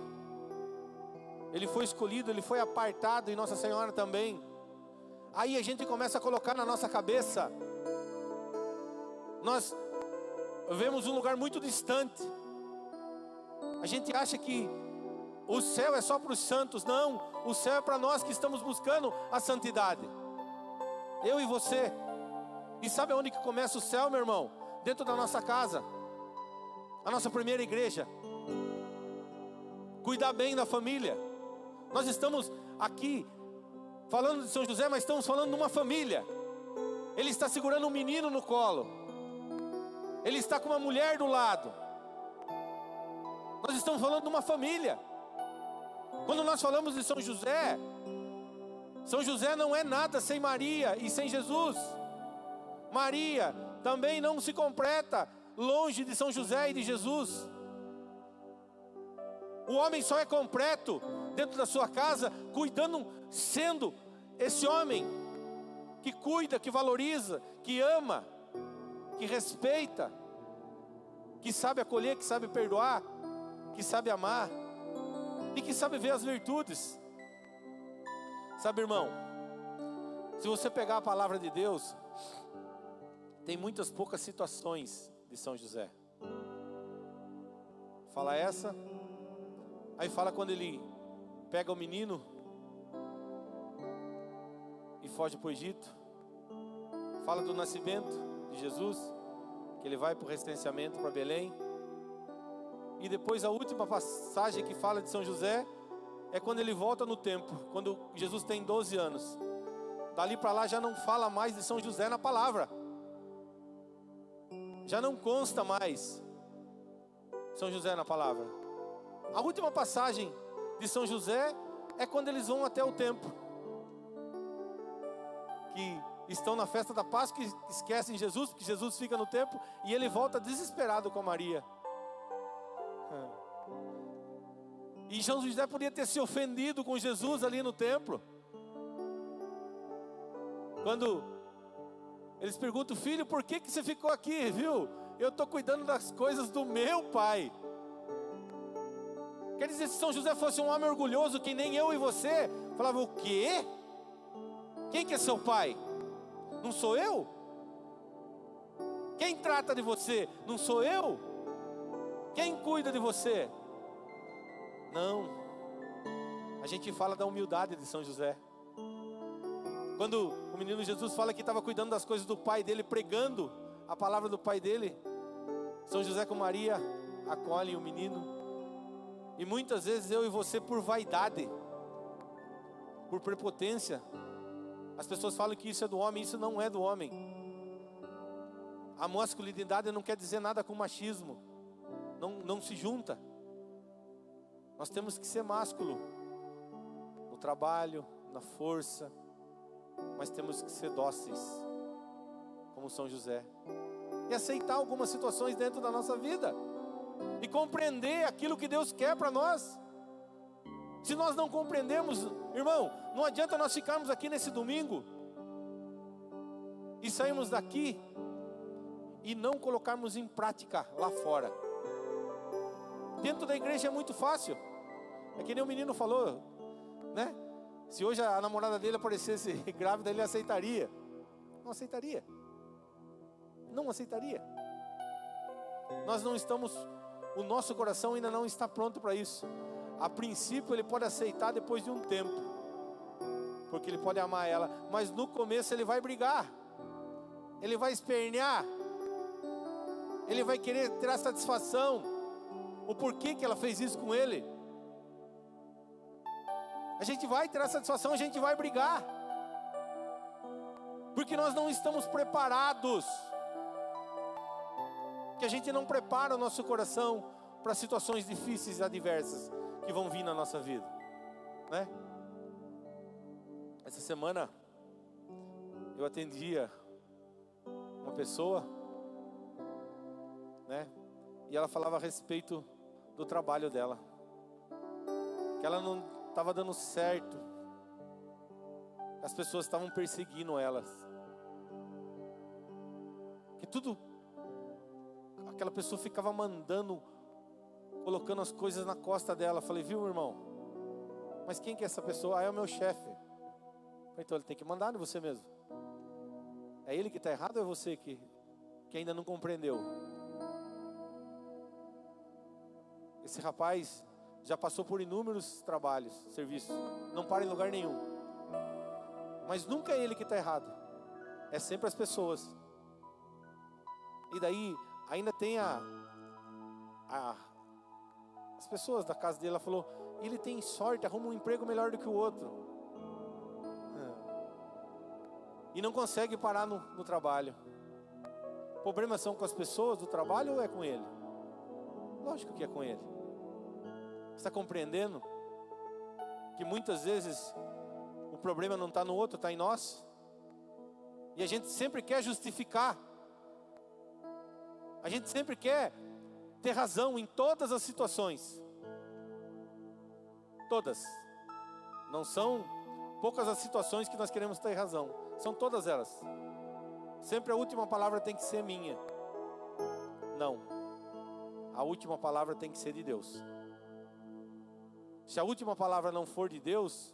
ele foi escolhido, ele foi apartado, e Nossa Senhora também. Aí a gente começa a colocar na nossa cabeça, nós vemos um lugar muito distante. A gente acha que o céu é só para os santos. Não, o céu é para nós que estamos buscando a santidade. Eu e você. E sabe onde que começa o céu, meu irmão? Dentro da nossa casa. A nossa primeira igreja. Cuidar bem da família. Nós estamos aqui falando de São José, mas estamos falando de uma família. Ele está segurando um menino no colo. Ele está com uma mulher do lado. Nós estamos falando de uma família. Quando nós falamos de São José não é nada sem Maria e sem Jesus. Maria também não se completa longe de São José e de Jesus. O homem só é completo dentro da sua casa, sendo esse homem que cuida, que valoriza, que ama, que respeita, que sabe acolher, que sabe perdoar, que sabe amar e que sabe ver as virtudes. Sabe, irmão, se você pegar a palavra de Deus, tem muitas poucas situações de São José. Fala essa, aí fala quando ele pega o menino e foge para o Egito. Fala do nascimento de Jesus, que ele vai para o recenseamento para Belém. E depois a última passagem que fala de São José é quando ele volta no templo, quando Jesus tem 12 anos. Dali para lá já não fala mais de São José na palavra. Já não consta mais São José na palavra. A última passagem de São José é quando eles vão até o templo, que estão na festa da Páscoa, que esquecem Jesus, porque Jesus fica no templo, e ele volta desesperado com a Maria. E São José podia ter se ofendido com Jesus ali no templo. Quando eles perguntam: filho, por que você ficou aqui, viu? Eu estou cuidando das coisas do meu pai. Quer dizer, se São José fosse um homem orgulhoso, que nem eu e você, falava: o quê? Quem que é seu pai? Não sou eu? Quem trata de você? Não sou eu? Quem cuida de você? Não. A gente fala da humildade de São José. Quando o menino Jesus fala que estava cuidando das coisas do pai dele, pregando a palavra do pai dele, São José com Maria acolhem o menino. E muitas vezes eu e você, por vaidade, por prepotência, as pessoas falam que isso é do homem. Isso não é do homem. A masculinidade não quer dizer nada com machismo. Não se junta. Nós temos que ser másculo no trabalho, na força, mas temos que ser dóceis, como São José, e aceitar algumas situações dentro da nossa vida, e compreender aquilo que Deus quer para nós. Se nós não compreendemos, irmão, não adianta nós ficarmos aqui nesse domingo e sairmos daqui e não colocarmos em prática lá fora. Dentro da igreja é muito fácil. É que nem o menino falou, né? Se hoje a namorada dele aparecesse grávida, ele aceitaria. Não aceitaria. Não aceitaria. Nós não estamos, o nosso coração ainda não está pronto para isso. A princípio ele pode aceitar depois de um tempo, porque ele pode amar ela, mas no começo ele vai brigar, ele vai espernear, ele vai querer ter a satisfação, o porquê que ela fez isso com ele. A gente vai ter a satisfação, a gente vai brigar, porque nós não estamos preparados, que a gente não prepara o nosso coração para situações difíceis e adversas que vão vir na nossa vida, né? Essa semana eu atendia uma pessoa, né? E ela falava a respeito do trabalho dela, que ela não estava dando certo, as pessoas estavam perseguindo elas, que tudo, aquela pessoa ficava mandando, colocando as coisas na costa dela. Falei: viu, irmão, mas quem que é essa pessoa? Ah, é o meu chefe. Então ele tem que mandar em você mesmo. É ele que está errado ou é você que ainda não compreendeu? Esse rapaz já passou por inúmeros trabalhos, serviços, não para em lugar nenhum, mas nunca é ele que está errado, é sempre as pessoas. E daí ainda tem as pessoas da casa dele. Ela falou: ele tem sorte, arruma um emprego melhor do que o outro, e não consegue parar no trabalho. Problemas são com as pessoas do trabalho ou é com Ele? Lógico que é com Ele. Você está compreendendo que muitas vezes o problema não está no outro, está em nós? E a gente sempre quer justificar. A gente sempre quer ter razão em todas as situações. Todas. Não são poucas as situações que nós queremos ter razão. São todas elas. Sempre a última palavra tem que ser minha. Não. A última palavra tem que ser de Deus. Se a última palavra não for de Deus,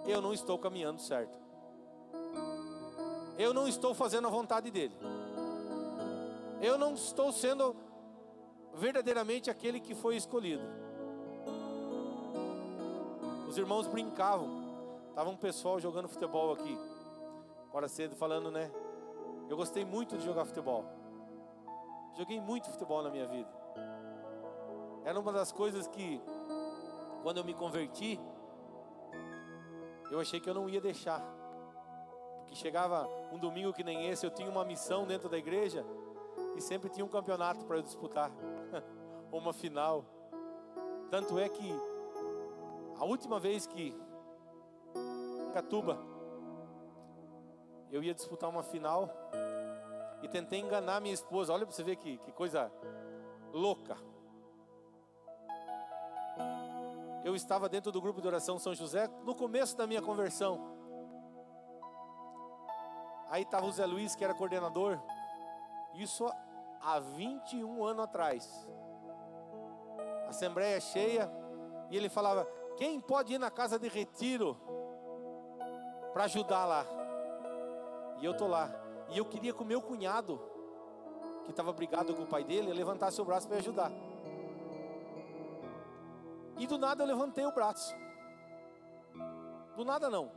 eu não estou caminhando certo. Eu não estou fazendo a vontade dEle. Eu não estou sendo verdadeiramente aquele que foi escolhido. Os irmãos brincavam. Estava um pessoal jogando futebol aqui. Agora cedo falando, né? Eu gostei muito de jogar futebol. Joguei muito futebol na minha vida. Era uma das coisas que, quando eu me converti, eu achei que eu não ia deixar. Porque chegava um domingo que nem esse, eu tinha uma missão dentro da igreja e sempre tinha um campeonato para eu disputar, ou uma final. Tanto é que a última vez que em Catuba eu ia disputar uma final e tentei enganar minha esposa. Olha para você ver que coisa louca. Eu estava dentro do grupo de oração São José no começo da minha conversão. Aí estava o Zé Luiz, que era coordenador. Isso há 21 anos atrás. Assembleia cheia. E ele falava: quem pode ir na casa de retiro para ajudar lá? E eu tô lá. E eu queria que o meu cunhado, que estava brigado com o pai dele, levantasse o braço para me ajudar. E do nada eu levantei o braço. Do nada não.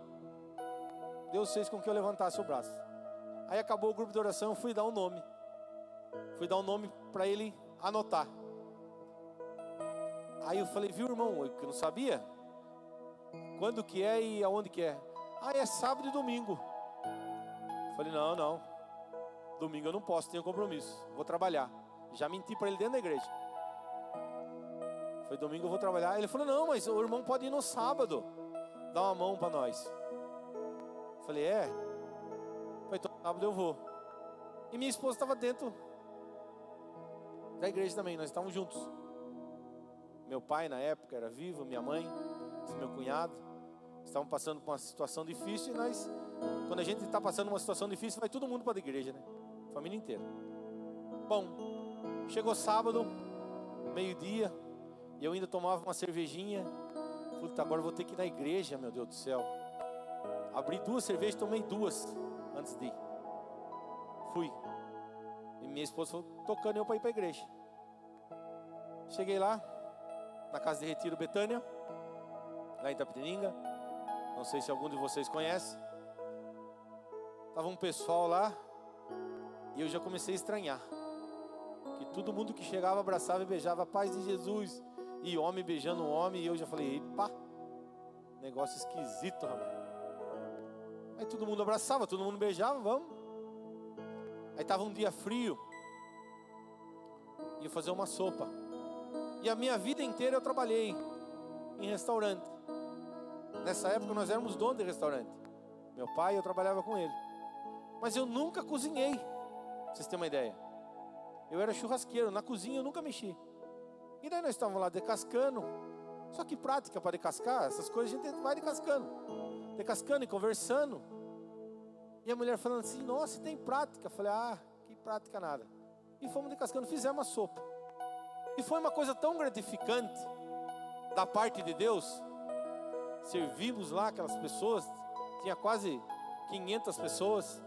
Deus fez com que eu levantasse o braço. Aí acabou o grupo de oração, eu fui dar um nome. Fui dar um nome para ele anotar. Aí eu falei: viu, irmão, eu que não sabia quando que é e aonde que é. Ah, é sábado e domingo. Falei: não, domingo eu não posso, tenho compromisso, vou trabalhar. Já menti para ele dentro da igreja. Foi domingo eu vou trabalhar. Ele falou: não, mas o irmão pode ir no sábado, dar uma mão para nós. Falei: é? Falei: então sábado eu vou. E minha esposa estava dentro da igreja também, nós estávamos juntos. Meu pai na época era vivo, minha mãe, meu cunhado, estavam passando por uma situação difícil. E nós, quando a gente está passando uma situação difícil, vai todo mundo para a igreja, né? Família inteira. Bom, chegou sábado, meio-dia, e eu ainda tomava uma cervejinha. Falei: agora eu vou ter que ir na igreja, meu Deus do céu. Abri 2 cervejas, tomei 2 antes de ir. Fui. E minha esposa foi tocando eu para ir para a igreja. Cheguei lá, na casa de retiro Betânia, lá em Itapetininga. Não sei se algum de vocês conhece. Estava um pessoal lá e eu já comecei a estranhar. Que todo mundo que chegava abraçava e beijava: a paz de Jesus. E homem beijando homem. E eu já falei: epa, negócio esquisito, rapaz. Aí todo mundo abraçava, todo mundo beijava, vamos. Aí estava um dia frio, ia fazer uma sopa. E a minha vida inteira eu trabalhei em restaurante. Nessa época nós éramos donos de restaurante. Meu pai, eu trabalhava com ele. Mas eu nunca cozinhei, pra vocês terem uma ideia. Eu era churrasqueiro, na cozinha eu nunca mexi. E daí nós estávamos lá descascando. Só que prática para descascar, essas coisas a gente vai descascando. Descascando e conversando. E a mulher falando assim: nossa, tem prática. Eu falei: ah, que prática nada. E fomos descascando, fizemos uma sopa. E foi uma coisa tão gratificante da parte de Deus. Servimos lá aquelas pessoas. Tinha quase 500 pessoas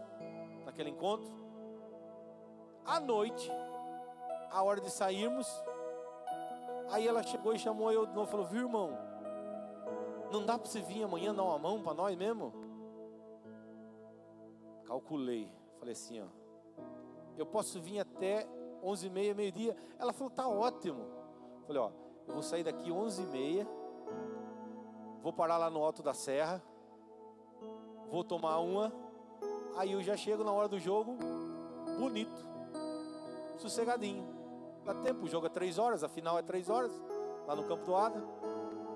naquele encontro. À noite, a hora de sairmos, aí ela chegou e chamou eu de novo. Falou: viu, irmão, não dá para você vir amanhã dar uma mão para nós mesmo? Calculei, falei assim: ó, eu posso vir até 11h30, meio-dia. Ela falou: tá ótimo. Falei: ó, eu vou sair daqui 11h30, vou parar lá no Alto da Serra, vou tomar uma, aí eu já chego na hora do jogo, bonito, sossegadinho. Dá tempo, o jogo é 3 horas, a final é 3 horas, lá no Campo do Ada.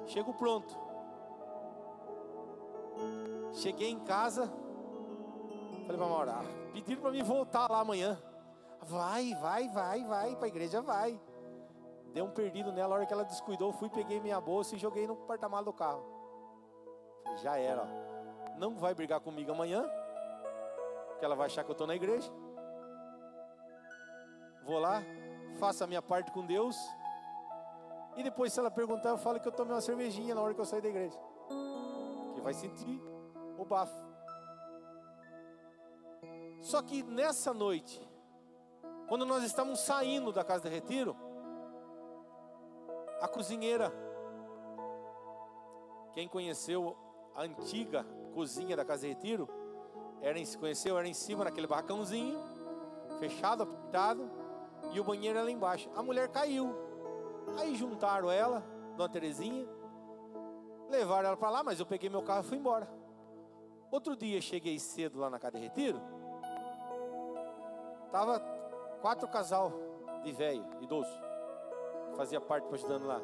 Chego pronto. Cheguei em casa, falei para Maura, pediram para mim voltar lá amanhã. Vai para a igreja, vai. Dei um perdido nela, a hora que ela descuidou, fui, peguei minha bolsa e joguei no porta-malas do carro. Falei, já era, ó. Não vai brigar comigo amanhã, porque ela vai achar que eu estou na igreja. Vou lá, faço a minha parte com Deus, e depois, se ela perguntar, eu falo que eu tomei uma cervejinha na hora que eu saí da igreja, que vai sentir o bafo. Só que nessa noite, quando nós estávamos saindo da casa de retiro, a cozinheira, quem conheceu a antiga cozinha da casa de retiro, era em cima naquele barracãozinho, fechado, apertado, e o banheiro era lá embaixo. A mulher caiu. Aí juntaram ela, Dona Terezinha, levaram ela para lá, mas eu peguei meu carro e fui embora. Outro dia cheguei cedo lá na casa de retiro, tava 4 casal de velho, idoso, que fazia parte para ajudando lá,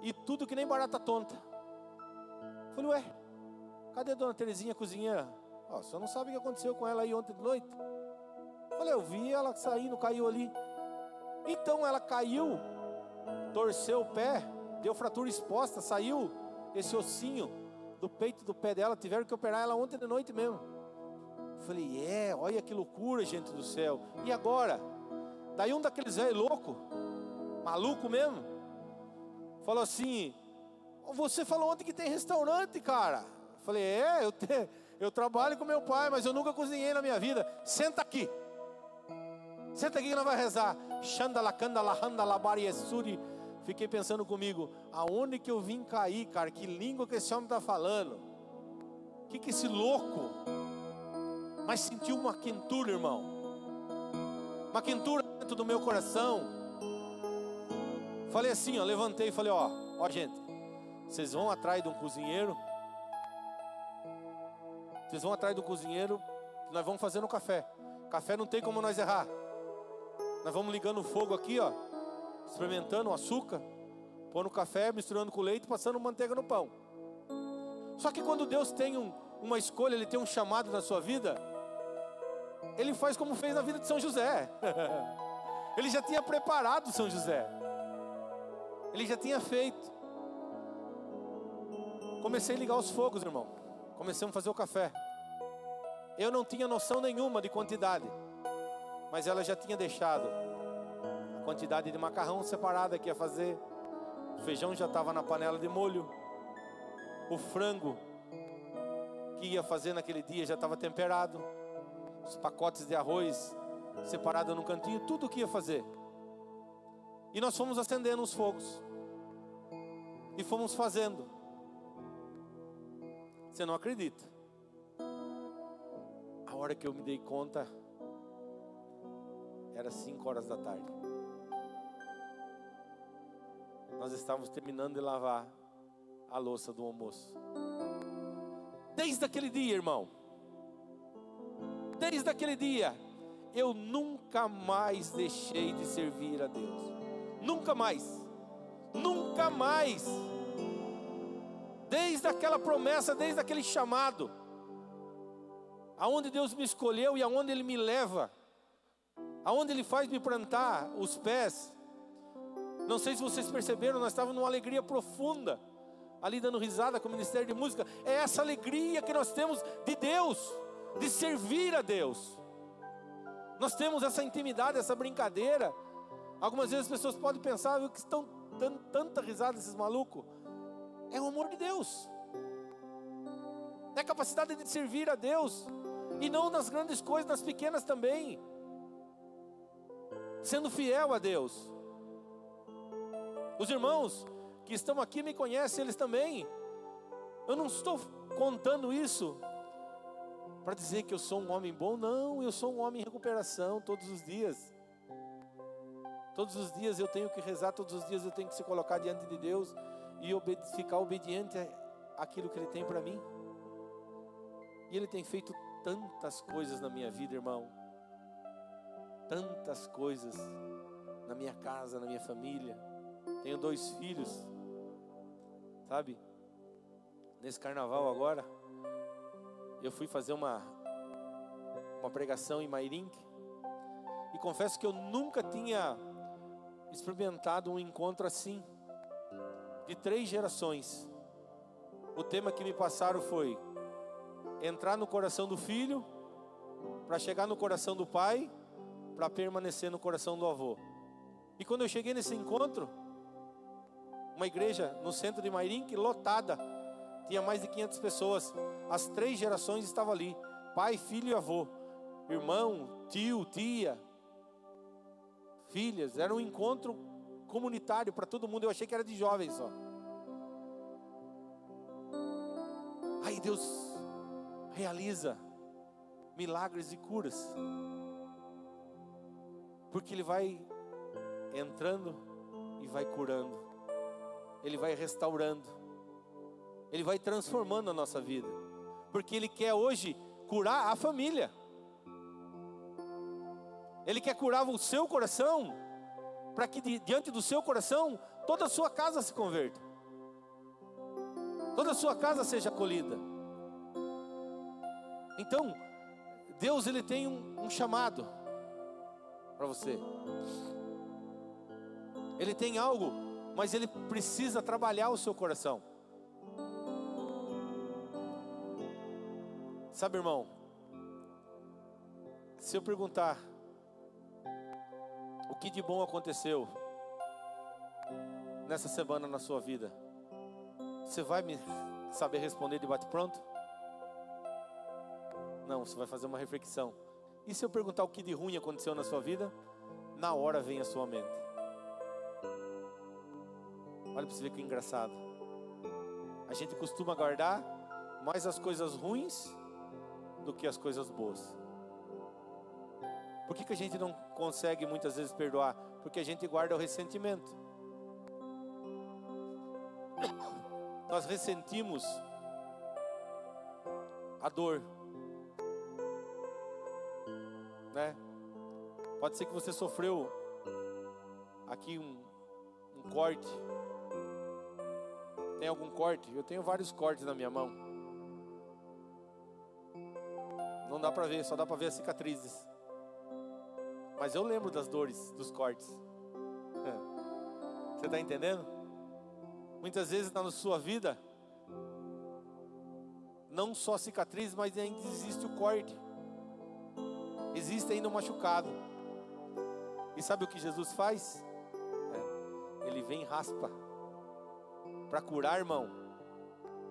e tudo que nem barata tonta. Falei, ué, cadê a Dona Terezinha, a cozinheira? Ó, você não sabe o que aconteceu com ela aí ontem de noite? Falei, eu vi ela saindo, caiu ali. Então ela caiu, torceu o pé, deu fratura exposta, saiu esse ossinho do peito do pé dela, tiveram que operar ela ontem de noite mesmo. Falei, olha que loucura, gente do céu. E agora? Daí um daqueles velhos louco, maluco mesmo, falou assim, você falou ontem que tem restaurante, cara. Falei, eu trabalho com meu pai, mas eu nunca cozinhei na minha vida. Senta aqui que nós vamos rezar. Fiquei pensando comigo, aonde que eu vim cair, cara? Que língua que esse homem está falando? Que esse louco? Mas senti uma quentura, irmão, uma quentura dentro do meu coração. Falei assim, ó, levantei e falei, ó gente, vocês vão atrás de um cozinheiro, nós vamos fazer no café. Café não tem como nós errar. Nós vamos ligando o fogo aqui, ó, experimentando o açúcar, pondo café, misturando com leite, passando manteiga no pão. Só que quando Deus tem uma escolha, Ele tem um chamado na sua vida, Ele faz como fez na vida de São José. Ele já tinha preparado São José, Ele já tinha feito. Comecei a ligar os fogos, irmão. Começamos a fazer o café. Eu não tinha noção nenhuma de quantidade, mas ela já tinha deixado a quantidade de macarrão separada que ia fazer. O feijão já estava na panela de molho. O frango que ia fazer naquele dia já estava temperado. Os pacotes de arroz separados no cantinho, tudo o que ia fazer. E nós fomos acendendo os fogos e fomos fazendo. Você não acredita? A hora que eu me dei conta, era 5 horas da tarde. Nós estávamos terminando de lavar a louça do almoço. Desde aquele dia, irmão, desde aquele dia, eu nunca mais deixei de servir a Deus. Nunca mais. Nunca mais. Desde aquela promessa, desde aquele chamado, aonde Deus me escolheu e aonde Ele me leva, aonde Ele faz me plantar os pés. Não sei se vocês perceberam, nós estávamos numa alegria profunda, ali dando risada com o Ministério de Música. É essa alegria que nós temos de Deus, de servir a Deus. Nós temos essa intimidade, essa brincadeira. Algumas vezes as pessoas podem pensar, que estão dando tanta risada esses malucos. É o amor de Deus, é a capacidade de servir a Deus, e não nas grandes coisas, nas pequenas também, sendo fiel a Deus. Os irmãos que estão aqui me conhecem, eles também. Eu não estou contando isso para dizer que eu sou um homem bom, não, eu sou um homem em recuperação todos os dias. Todos os dias eu tenho que rezar, todos os dias eu tenho que se colocar diante de Deus e ficar obediente àquilo que Ele tem para mim. E Ele tem feito tantas coisas na minha vida, irmão. tantas coisas na minha casa, na minha família. Tenho 2 filhos, sabe? Nesse carnaval agora, eu fui fazer uma pregação em Mairinque. E confesso que eu nunca tinha experimentado um encontro assim, de 3 gerações. O tema que me passaram foi entrar no coração do filho, para chegar no coração do pai, para permanecer no coração do avô. E quando eu cheguei nesse encontro, uma igreja no centro de Mairinque, lotada, tinha mais de 500 pessoas, as 3 gerações estavam ali, pai, filho e avô, irmão, tio, tia, filhas. Era um encontro comunitário para todo mundo. Eu achei que era de jovens só. Aí Deus realiza milagres e curas, porque Ele vai entrando e vai curando, Ele vai restaurando, Ele vai transformando a nossa vida, porque Ele quer hoje curar a família. Ele quer curar o seu coração, para que diante do seu coração toda a sua casa se converta, toda a sua casa seja acolhida. Então Deus, Ele tem um chamado para você. Ele tem algo, mas Ele precisa trabalhar o seu coração. Sabe, irmão, se eu perguntar o que de bom aconteceu nessa semana na sua vida, você vai me saber responder de bate-pronto? Não, você vai fazer uma reflexão. E se eu perguntar o que de ruim aconteceu na sua vida, na hora vem a sua mente. Olha para você ver que engraçado. A gente costuma guardar mais as coisas ruins do que as coisas boas. Por que a gente não consegue muitas vezes perdoar? Porque a gente guarda o ressentimento. Nós ressentimos a dor, né? Pode ser que você sofreu aqui um corte. Tem algum corte? Eu tenho vários cortes na minha mão. Não dá para ver, só dá para ver as cicatrizes. Mas eu lembro das dores, dos cortes. Você está entendendo? Muitas vezes na sua vida, não só cicatriz, mas ainda existe o corte. Existe ainda o machucado. E sabe o que Jesus faz? Ele vem e raspa. Para curar, irmão,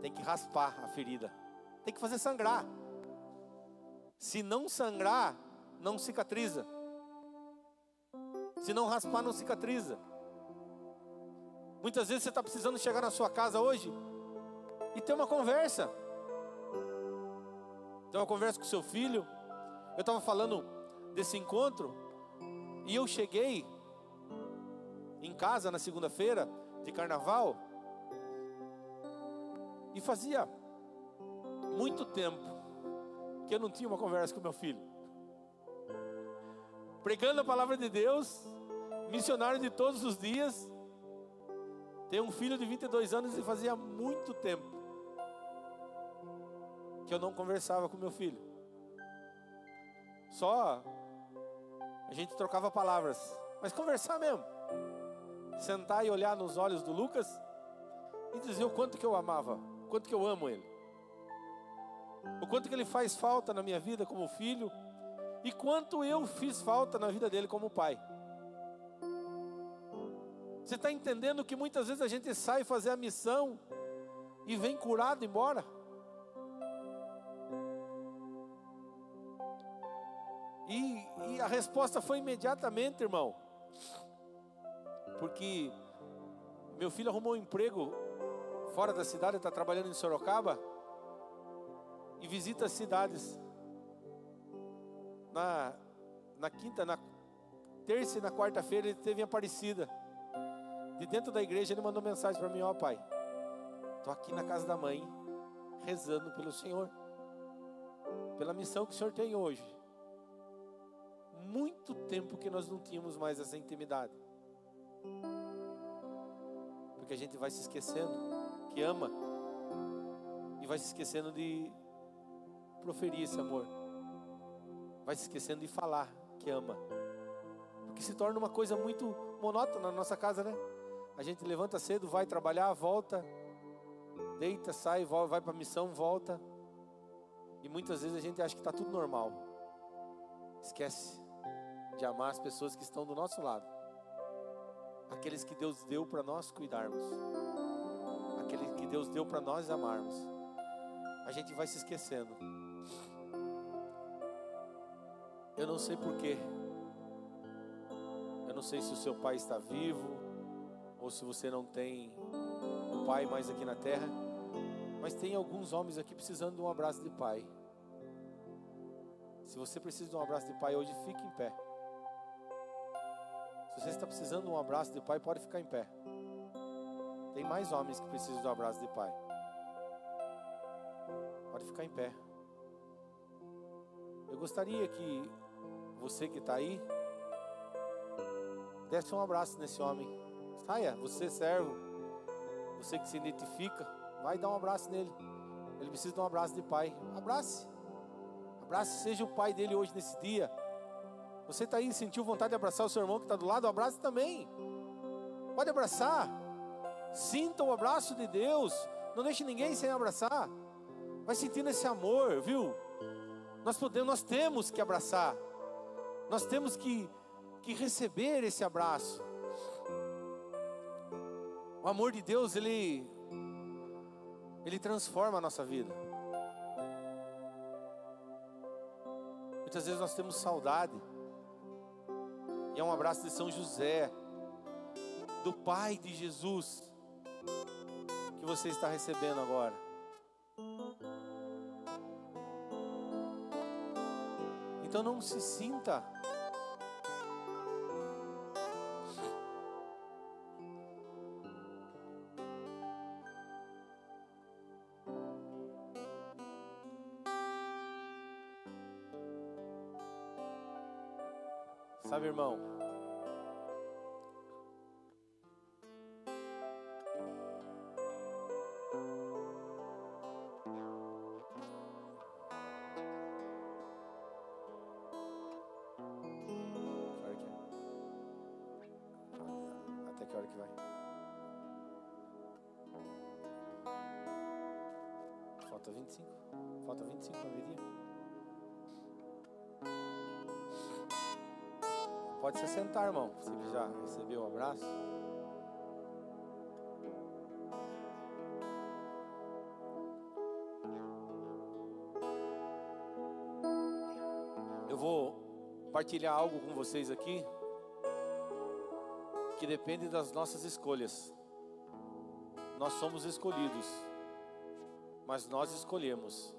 tem que raspar a ferida. Tem que fazer sangrar. Se não sangrar, não cicatriza. Se não raspar, não cicatriza. Muitas vezes você está precisando chegar na sua casa hoje e ter uma conversa. Ter uma conversa com seu filho. Eu estava falando desse encontro e eu cheguei em casa na segunda-feira de carnaval e fazia muito tempo que eu não tinha uma conversa com meu filho. Pregando a palavra de Deus, missionário de todos os dias. Tenho um filho de 22 anos e fazia muito tempo que eu não conversava com meu filho. Só a gente trocava palavras, mas conversar mesmo. Sentar e olhar nos olhos do Lucas e dizer o quanto que eu amava, o quanto que eu amo ele, o quanto que ele faz falta na minha vida como filho e quanto eu fiz falta na vida dele como pai. Você está entendendo que muitas vezes a gente sai fazer a missão e vem curado embora? E a resposta foi imediatamente, irmão. Porque meu filho arrumou um emprego fora da cidade, está trabalhando em Sorocaba e visita as cidades. Na quinta, na terça e na quarta-feira ele teve em Aparecida. De dentro da igreja ele mandou mensagem para mim: ó pai, estou aqui na casa da mãe, rezando pelo Senhor, pela missão que o Senhor tem hoje. muito tempo que nós não tínhamos mais essa intimidade. Porque a gente vai se esquecendo que ama e vai se esquecendo de proferir esse amor. Vai se esquecendo de falar que ama. Porque se torna uma coisa muito monótona na nossa casa, né? A gente levanta cedo, vai trabalhar, volta, deita, sai, vai para a missão, volta. E muitas vezes a gente acha que está tudo normal. Esquece de amar as pessoas que estão do nosso lado. Aqueles que Deus deu para nós cuidarmos. Aqueles que Deus deu para nós amarmos. A gente vai se esquecendo. Eu não sei porquê. Eu não sei se o seu pai está vivo, ou se você não tem um pai mais aqui na terra. Mas tem alguns homens aqui precisando de um abraço de pai. Se você precisa de um abraço de pai hoje, fique em pé. Se você está precisando de um abraço de pai, pode ficar em pé. Tem mais homens que precisam de um abraço de pai. Pode ficar em pé. Eu gostaria que você que está aí desse um abraço nesse homem. Saia, você servo, você que se identifica, vai dar um abraço nele. Ele precisa de um abraço de pai. Abrace. Abrace, seja o pai dele hoje nesse dia. Você está aí, sentiu vontade de abraçar o seu irmão que está do lado? Abrace também. Pode abraçar. Sinta o abraço de Deus. Não deixe ninguém sem abraçar. Vai sentindo esse amor, viu? Nós temos que abraçar. Nós temos que receber esse abraço. O amor de Deus, ele transforma a nossa vida. Muitas vezes nós temos saudade. E é um abraço de São José, do Pai de Jesus, que você está recebendo agora. Então não se sinta sabe, irmão, até que hora que vai? Falta 25. Falta 25 para meio-dia. Pode se sentar, irmão. Você que já recebeu o abraço. Eu vou partilhar algo com vocês aqui que depende das nossas escolhas. Nós somos escolhidos, mas nós escolhemos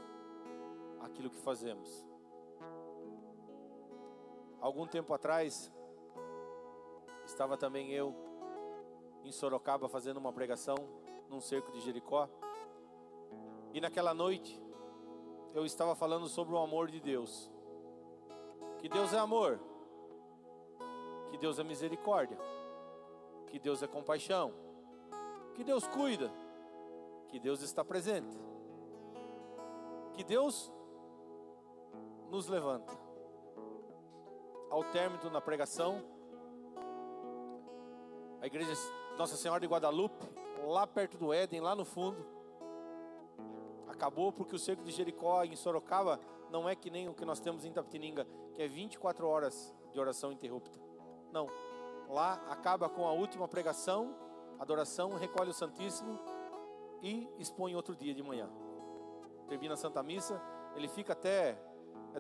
aquilo que fazemos. Algum tempo atrás, estava também eu em Sorocaba fazendo uma pregação num cerco de Jericó. E naquela noite, eu estava falando sobre o amor de Deus. Que Deus é amor, que Deus é misericórdia, que Deus é compaixão, que Deus cuida, que Deus está presente, que Deus nos levanta. Ao término da pregação, a igreja Nossa Senhora de Guadalupe, lá perto do Éden, lá no fundo, acabou porque o cerco de Jericó em Sorocaba não é que nem o que nós temos em Itapetininga, que é 24 horas de oração interrupta. Não, lá acaba com a última pregação, adoração, recolhe o Santíssimo e expõe outro dia de manhã. Termina a Santa Missa, ele fica até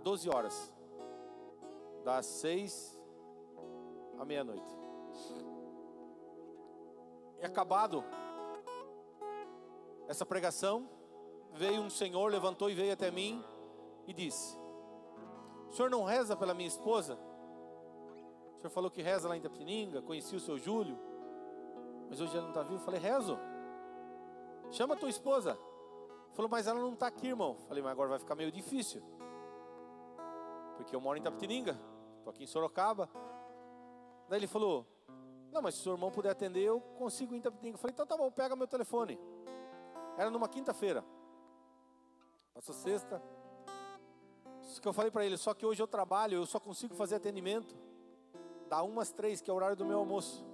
12 horas. Das 6 à meia-noite. E acabado essa pregação, veio um senhor, levantou e veio até mim e disse: o senhor não reza pela minha esposa? O senhor falou que reza lá em Itapetininga, conheci o seu Júlio, mas hoje ele não está vivo. Eu falei: rezo. Chama a tua esposa. Ele falou: mas ela não está aqui, irmão. Eu falei: mas agora vai ficar meio difícil, porque eu moro em Itapetininga. estou aqui em Sorocaba. Daí ele falou, não, mas se o seu irmão puder atender, eu consigo ir em Tapetininga. Eu falei, então tá bom, pega meu telefone. Era numa quinta-feira. Passou sexta. Isso que eu falei para ele, só que hoje eu trabalho, eu só consigo fazer atendimento da 1 às 3, que é o horário do meu almoço.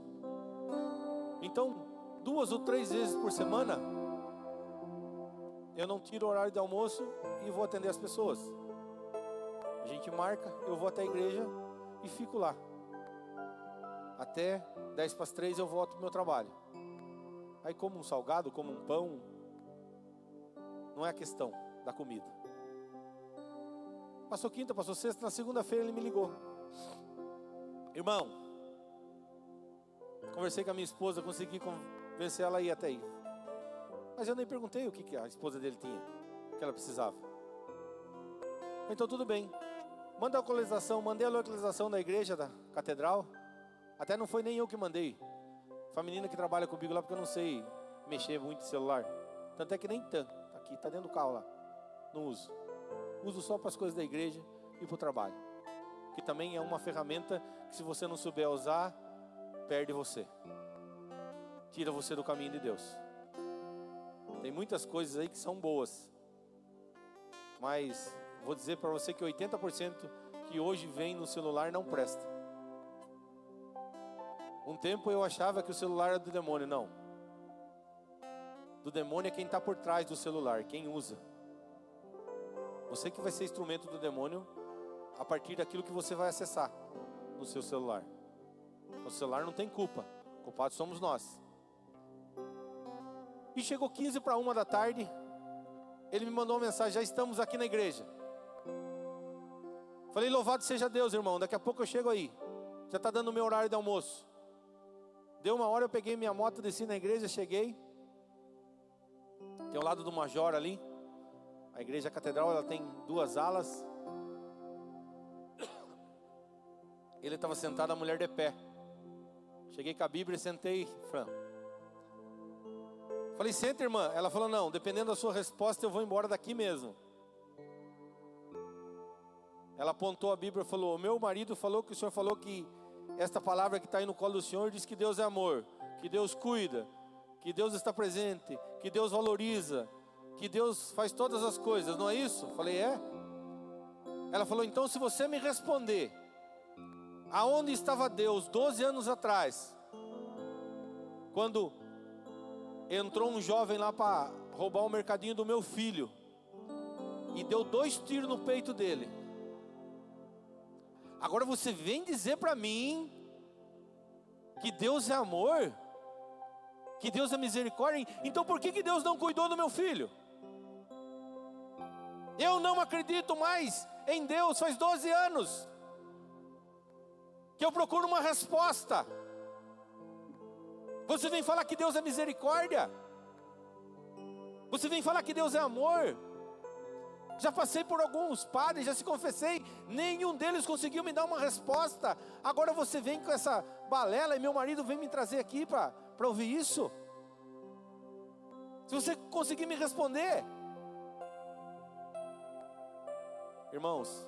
Então, 2 ou 3 vezes por semana, eu não tiro o horário de almoço e vou atender as pessoas. A gente marca, eu vou até a igreja e fico lá. Até 10 para as 3 eu volto para o meu trabalho. Aí como um salgado, como um pão. Não é a questão da comida. Passou quinta, passou sexta, na segunda-feira ele me ligou. Irmão, conversei com a minha esposa, consegui convencer ela a ir até aí. Mas eu nem perguntei o que a esposa dele tinha, o que ela precisava. Então tudo bem. Manda a localização, mandei a localização da igreja, da catedral. Até não foi nem eu que mandei. Foi a menina que trabalha comigo lá, porque eu não sei mexer muito em celular. Tanto é que nem tanto. Tá aqui, tá dentro do carro lá. Não uso. Uso só para as coisas da igreja e para o trabalho. Que também é uma ferramenta que, se você não souber usar, perde você. Tira você do caminho de Deus. Tem muitas coisas aí que são boas. Mas vou dizer para você que 80% que hoje vem no celular não presta. Um tempo eu achava que o celular era do demônio. Não. Do demônio é quem está por trás do celular, quem usa. Você que vai ser instrumento do demônio a partir daquilo que você vai acessar no seu celular. O celular não tem culpa. Culpados somos nós. E chegou 15 para 1 da tarde. Ele me mandou uma mensagem, já estamos aqui na igreja. Falei, louvado seja Deus, irmão, daqui a pouco eu chego aí. Já está dando o meu horário de almoço. Deu 1 hora, eu peguei minha moto, desci na igreja, cheguei. Tem o lado do Major ali. A igreja catedral, ela tem 2 alas. Ele estava sentado, a mulher de pé. Cheguei com a Bíblia e sentei, Fran. Falei, senta, irmã. Ela falou, não, dependendo da sua resposta, eu vou embora daqui mesmo. Ela apontou a Bíblia e falou, meu marido falou que o senhor falou que esta palavra que está aí no colo do senhor diz que Deus é amor, que Deus cuida, que Deus está presente, que Deus valoriza, que Deus faz todas as coisas, não é isso? Falei, é. Ela falou, então se você me responder, aonde estava Deus 12 anos atrás, quando entrou um jovem lá para roubar o mercadinho do meu filho, e deu 2 tiros no peito dele. Agora você vem dizer para mim que Deus é amor, que Deus é misericórdia, então por que Deus não cuidou do meu filho? Eu não acredito mais em Deus, faz 12 anos que eu procuro uma resposta. Você vem falar que Deus é misericórdia? Você vem falar que Deus é amor? Já passei por alguns padres, já se confessei, nenhum deles conseguiu me dar uma resposta. Agora você vem com essa balela e meu marido vem me trazer aqui para ouvir isso. Se você conseguir me responder. Irmãos,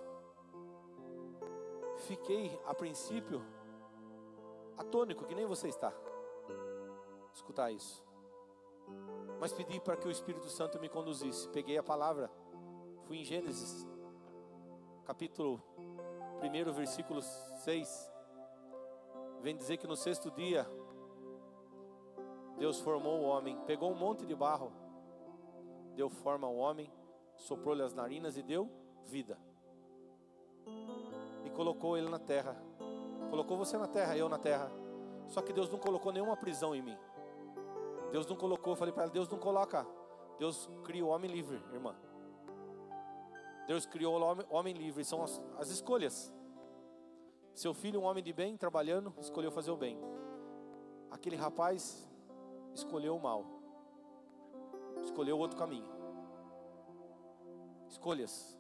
fiquei a princípio atônico, que nem você está. Escutar isso. Mas pedi para que o Espírito Santo me conduzisse. Peguei a palavra. Fui em Gênesis, capítulo 1, versículo 6. Vem dizer que no 6º dia, Deus formou o homem. Pegou um monte de barro, deu forma ao homem, soprou-lhe as narinas e deu vida. E colocou ele na terra. Colocou você na terra, eu na terra. Só que Deus não colocou nenhuma prisão em mim. Deus não colocou, eu falei para ela, Deus não coloca. Deus cria o homem livre, irmã. Deus criou o homem livre, são as escolhas. Seu filho, um homem de bem, trabalhando, escolheu fazer o bem. Aquele rapaz escolheu o mal. Escolheu outro caminho. Escolhas.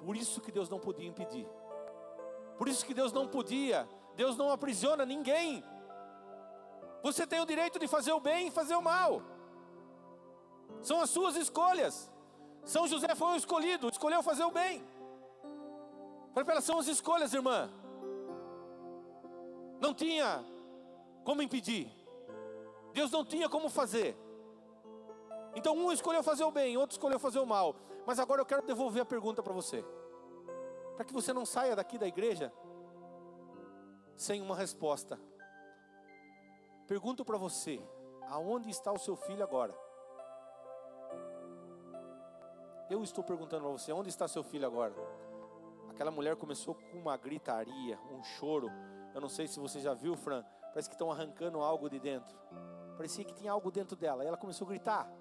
Por isso que Deus não podia impedir. Por isso que Deus não podia. Deus não aprisiona ninguém. Você tem o direito de fazer o bem e fazer o mal. São as suas escolhas. São José foi o escolhido, escolheu fazer o bem. Falei para ela, são as escolhas, irmã. Não tinha como impedir. Deus não tinha como fazer. Então um escolheu fazer o bem, outro escolheu fazer o mal. Mas agora eu quero devolver a pergunta para você, para que você não saia daqui da igreja sem uma resposta. Pergunto para você, aonde está o seu filho agora? Eu estou perguntando para você, onde está seu filho agora? Aquela mulher começou com uma gritaria, um choro. Eu não sei se você já viu, Fran, parece que estão arrancando algo de dentro. Parecia que tinha algo dentro dela, e ela começou a gritar.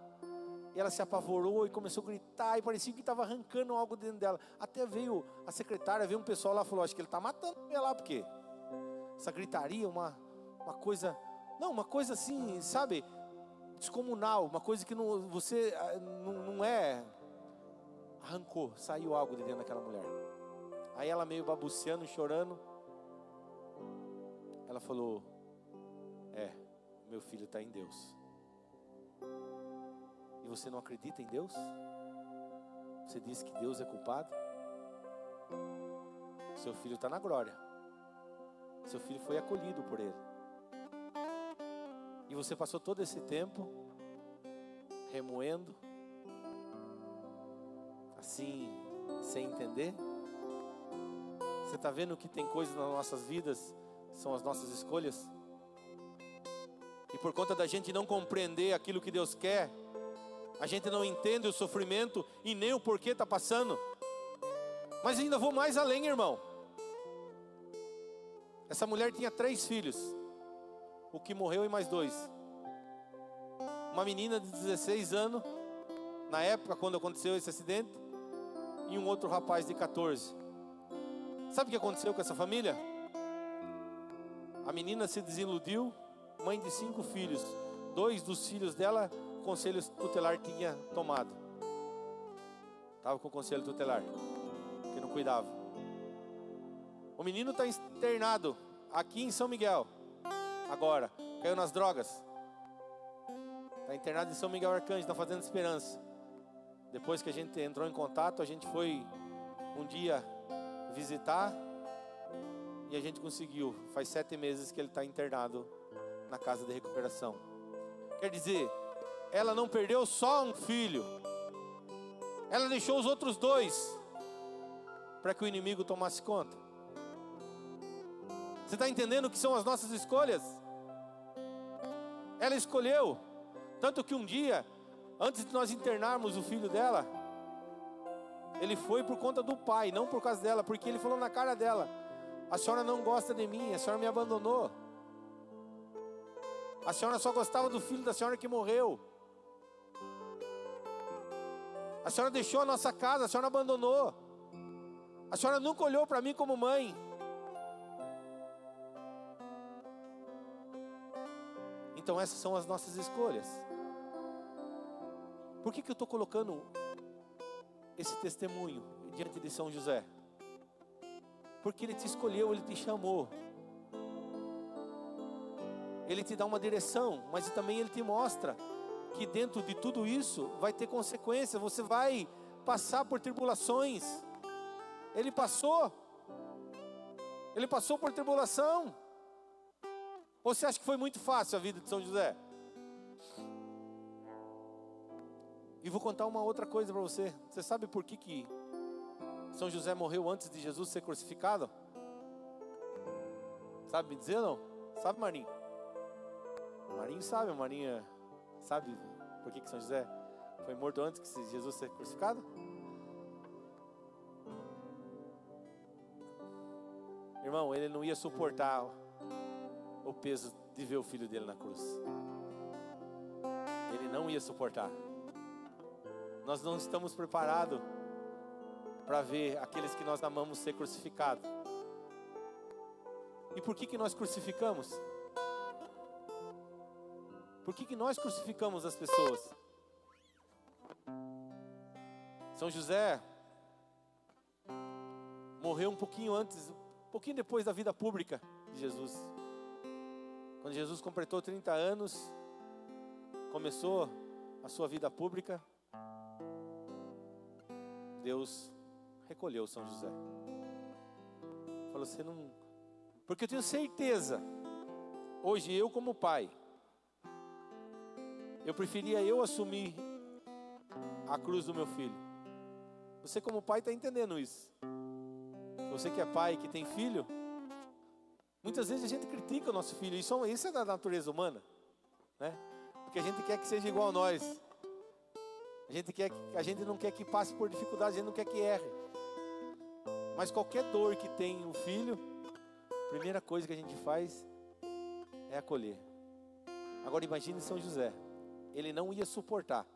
E ela se apavorou e começou a gritar, e parecia que estava arrancando algo dentro dela. Até veio a secretária, veio um pessoal lá e falou, acho que ele está matando ela lá, porque essa gritaria, uma coisa, não, uma coisa assim, sabe, descomunal, uma coisa que você não é, arrancou, saiu algo de dentro daquela mulher. Aí ela meio babuceando, chorando, ela falou, meu filho está em Deus. E você não acredita em Deus? Você diz que Deus é culpado? Seu filho está na glória. Seu filho foi acolhido por Ele. E você passou todo esse tempo remoendo, assim, sem entender? Você está vendo que tem coisas nas nossas vidas, são as nossas escolhas? E por conta da gente não compreender aquilo que Deus quer, a gente não entende o sofrimento e nem o porquê está passando. Mas ainda vou mais além, irmão. Essa mulher tinha 3 filhos, o que morreu e mais 2. Uma menina de 16 anos, na época quando aconteceu esse acidente, e um outro rapaz de 14. Sabe o que aconteceu com essa família? A menina se desiludiu, mãe de 5 filhos. 2 dos filhos dela, o conselho tutelar tinha tomado. Estava com o conselho tutelar, que não cuidava. O menino está internado aqui em São Miguel. Agora, caiu nas drogas. Está internado em São Miguel Arcanjo, na Fazenda Esperança. Depois que a gente entrou em contato, a gente foi um dia visitar e a gente conseguiu. Faz 7 meses que ele está internado na casa de recuperação. Quer dizer, ela não perdeu só um filho, ela deixou os outros 2 para que o inimigo tomasse conta. Você está entendendo o que são as nossas escolhas? Ela escolheu, tanto que um dia, antes de nós internarmos o filho dela, ele foi por conta do pai, não por causa dela, porque ele falou na cara dela, a senhora não gosta de mim, a senhora me abandonou. A senhora só gostava do filho da senhora que morreu. A senhora deixou a nossa casa, a senhora abandonou. A senhora nunca olhou para mim como mãe. Então essas são as nossas escolhas. Por que eu estou colocando esse testemunho diante de São José? Porque ele te escolheu, ele te chamou. Ele te dá uma direção, mas também ele te mostra que dentro de tudo isso vai ter consequência. Você vai passar por tribulações. Ele passou por tribulação. Ou você acha que foi muito fácil a vida de São José? E vou contar uma outra coisa para você. Você sabe por que São José morreu antes de Jesus ser crucificado? Sabe me dizer ou não? Sabe, Marinho? Marinho sabe, Marinha sabe por que São José foi morto antes que Jesus ser crucificado? Irmão, ele não ia suportar o peso de ver o filho dele na cruz. Ele não ia suportar. Nós não estamos preparados para ver aqueles que nós amamos ser crucificados. E por que nós crucificamos? Por que nós crucificamos as pessoas? São José morreu um pouquinho antes, um pouquinho depois da vida pública de Jesus. Quando Jesus completou 30 anos, começou a sua vida pública, Deus recolheu São José. Falou, você não... Porque eu tenho certeza, hoje eu como pai, eu preferia eu assumir a cruz do meu filho. Você como pai está entendendo isso. Você que é pai, que tem filho, muitas vezes a gente critica o nosso filho. Isso é da natureza humana, né? Porque a gente quer que seja igual a nós. A gente não quer que passe por dificuldades, a gente não quer que erre. Mas qualquer dor que tem um filho, a primeira coisa que a gente faz é acolher. Agora imagine São José. Ele não ia suportar.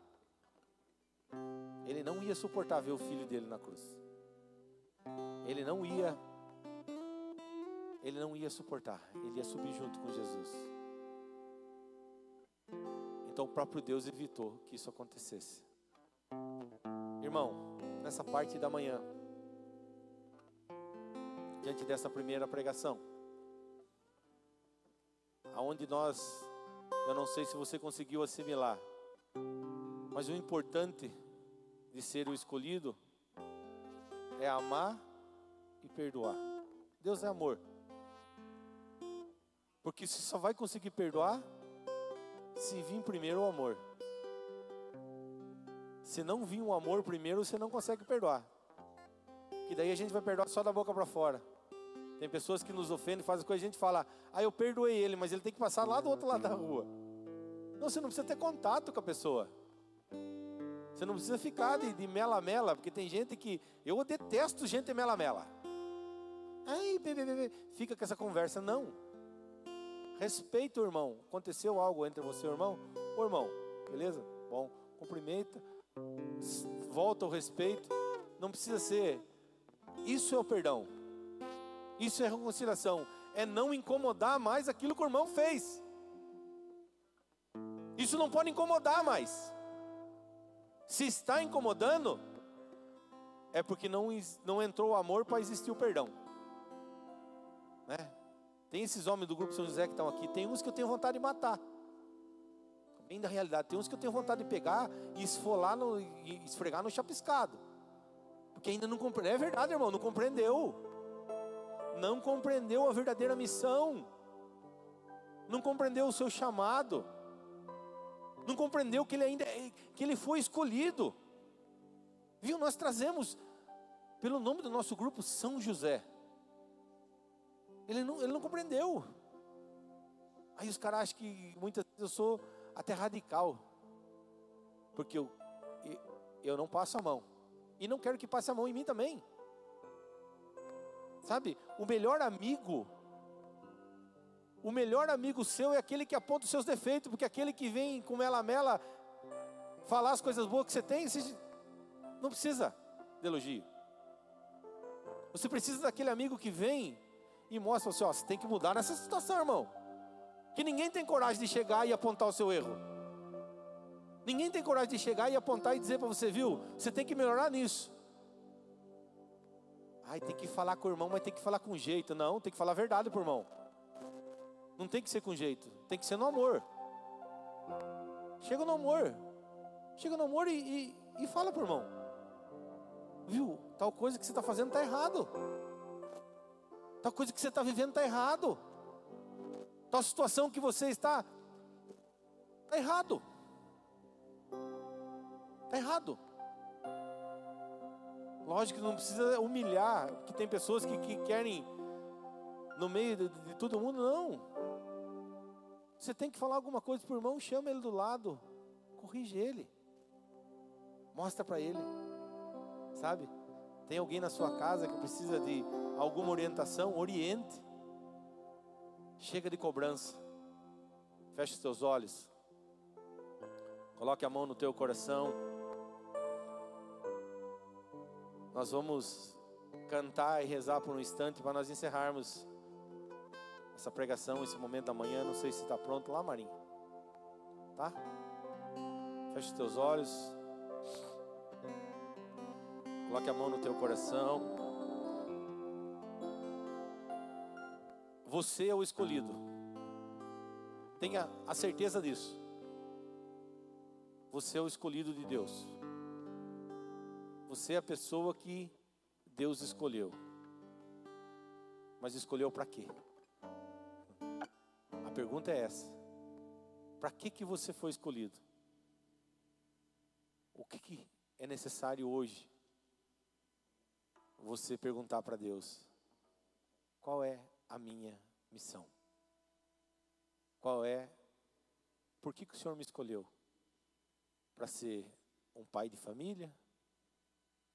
Ele não ia suportar ver o filho dele na cruz. Ele não ia suportar. Ele ia subir junto com Jesus. Então o próprio Deus evitou que isso acontecesse. Irmão, nessa parte da manhã, diante dessa primeira pregação, aonde eu não sei se você conseguiu assimilar, mas o importante de ser o escolhido é amar e perdoar. Deus é amor. Porque você só vai conseguir perdoar se vir primeiro o amor. Se não vir o amor primeiro, você não consegue perdoar. Que daí a gente vai perdoar só da boca para fora. Tem pessoas que nos ofendem, fazem coisa, a gente fala, eu perdoei ele, mas ele tem que passar lá do outro lado da rua. Não, você não precisa ter contato com a pessoa. Você não precisa ficar de mela-mela, porque tem gente que... Eu detesto gente mela-mela. Fica com essa conversa. Não. Respeita o irmão. Aconteceu algo entre você e o irmão? Ô irmão, beleza? Bom, cumprimenta. Volta ao respeito. Não precisa ser... Isso é o perdão. Isso é reconciliação. É não incomodar mais aquilo que o irmão fez. Isso não pode incomodar mais. Se está incomodando, é porque não entrou o amor para existir o perdão, né? Tem esses homens do grupo São José que estão aqui. Tem uns que eu tenho vontade de matar. Bem da realidade. Tem uns que eu tenho vontade de pegar e e esfregar no chapiscado. Porque ainda não compreendeu. É verdade, irmão, não compreendeu. Não compreendeu a verdadeira missão. Não compreendeu o seu chamado. Não compreendeu que ele foi escolhido. Viu? Nós trazemos pelo nome do nosso grupo São José. Ele não compreendeu. Aí os caras acham que muitas vezes eu sou até radical. Porque eu não passo a mão. E não quero que passe a mão em mim também. Sabe? O melhor amigo seu é aquele que aponta os seus defeitos. Porque aquele que vem com mela-mela falar as coisas boas que você tem, você não precisa de elogio. Você precisa daquele amigo que vem e mostra você, você tem que mudar nessa situação, irmão. Que ninguém tem coragem de chegar e apontar o seu erro. Ninguém tem coragem de chegar e apontar e dizer para você, viu, você tem que melhorar nisso. Tem que falar com o irmão, mas tem que falar com jeito. Não, tem que falar a verdade pro irmão. Não tem que ser com jeito, tem que ser no amor. Chega no amor. Chega no amor e fala pro irmão. Viu, tal coisa que você está fazendo está errado. Tal coisa que você está vivendo está errado. Tal situação que você está errado. Está errado. Lógico que não precisa humilhar, porque tem pessoas que querem no meio de todo mundo, não. Você tem que falar alguma coisa para o irmão, chama ele do lado, corrige ele, mostra para ele, sabe? Tem alguém na sua casa que precisa de alguma orientação, oriente. Chega de cobrança. Feche os teus olhos. Coloque a mão no teu coração. Nós vamos cantar e rezar por um instante para nós encerrarmos essa pregação, esse momento da manhã. Não sei se está pronto lá, Marinho. Tá? Feche os teus olhos. Coloque a mão no teu coração. Você é o escolhido. Tenha a certeza disso. Você é o escolhido de Deus. Você é a pessoa que Deus escolheu. Mas escolheu para quê? A pergunta é essa. Para que você foi escolhido? O que é necessário hoje você perguntar para Deus? Qual é a minha missão? Por que o Senhor me escolheu? Para ser um pai de família?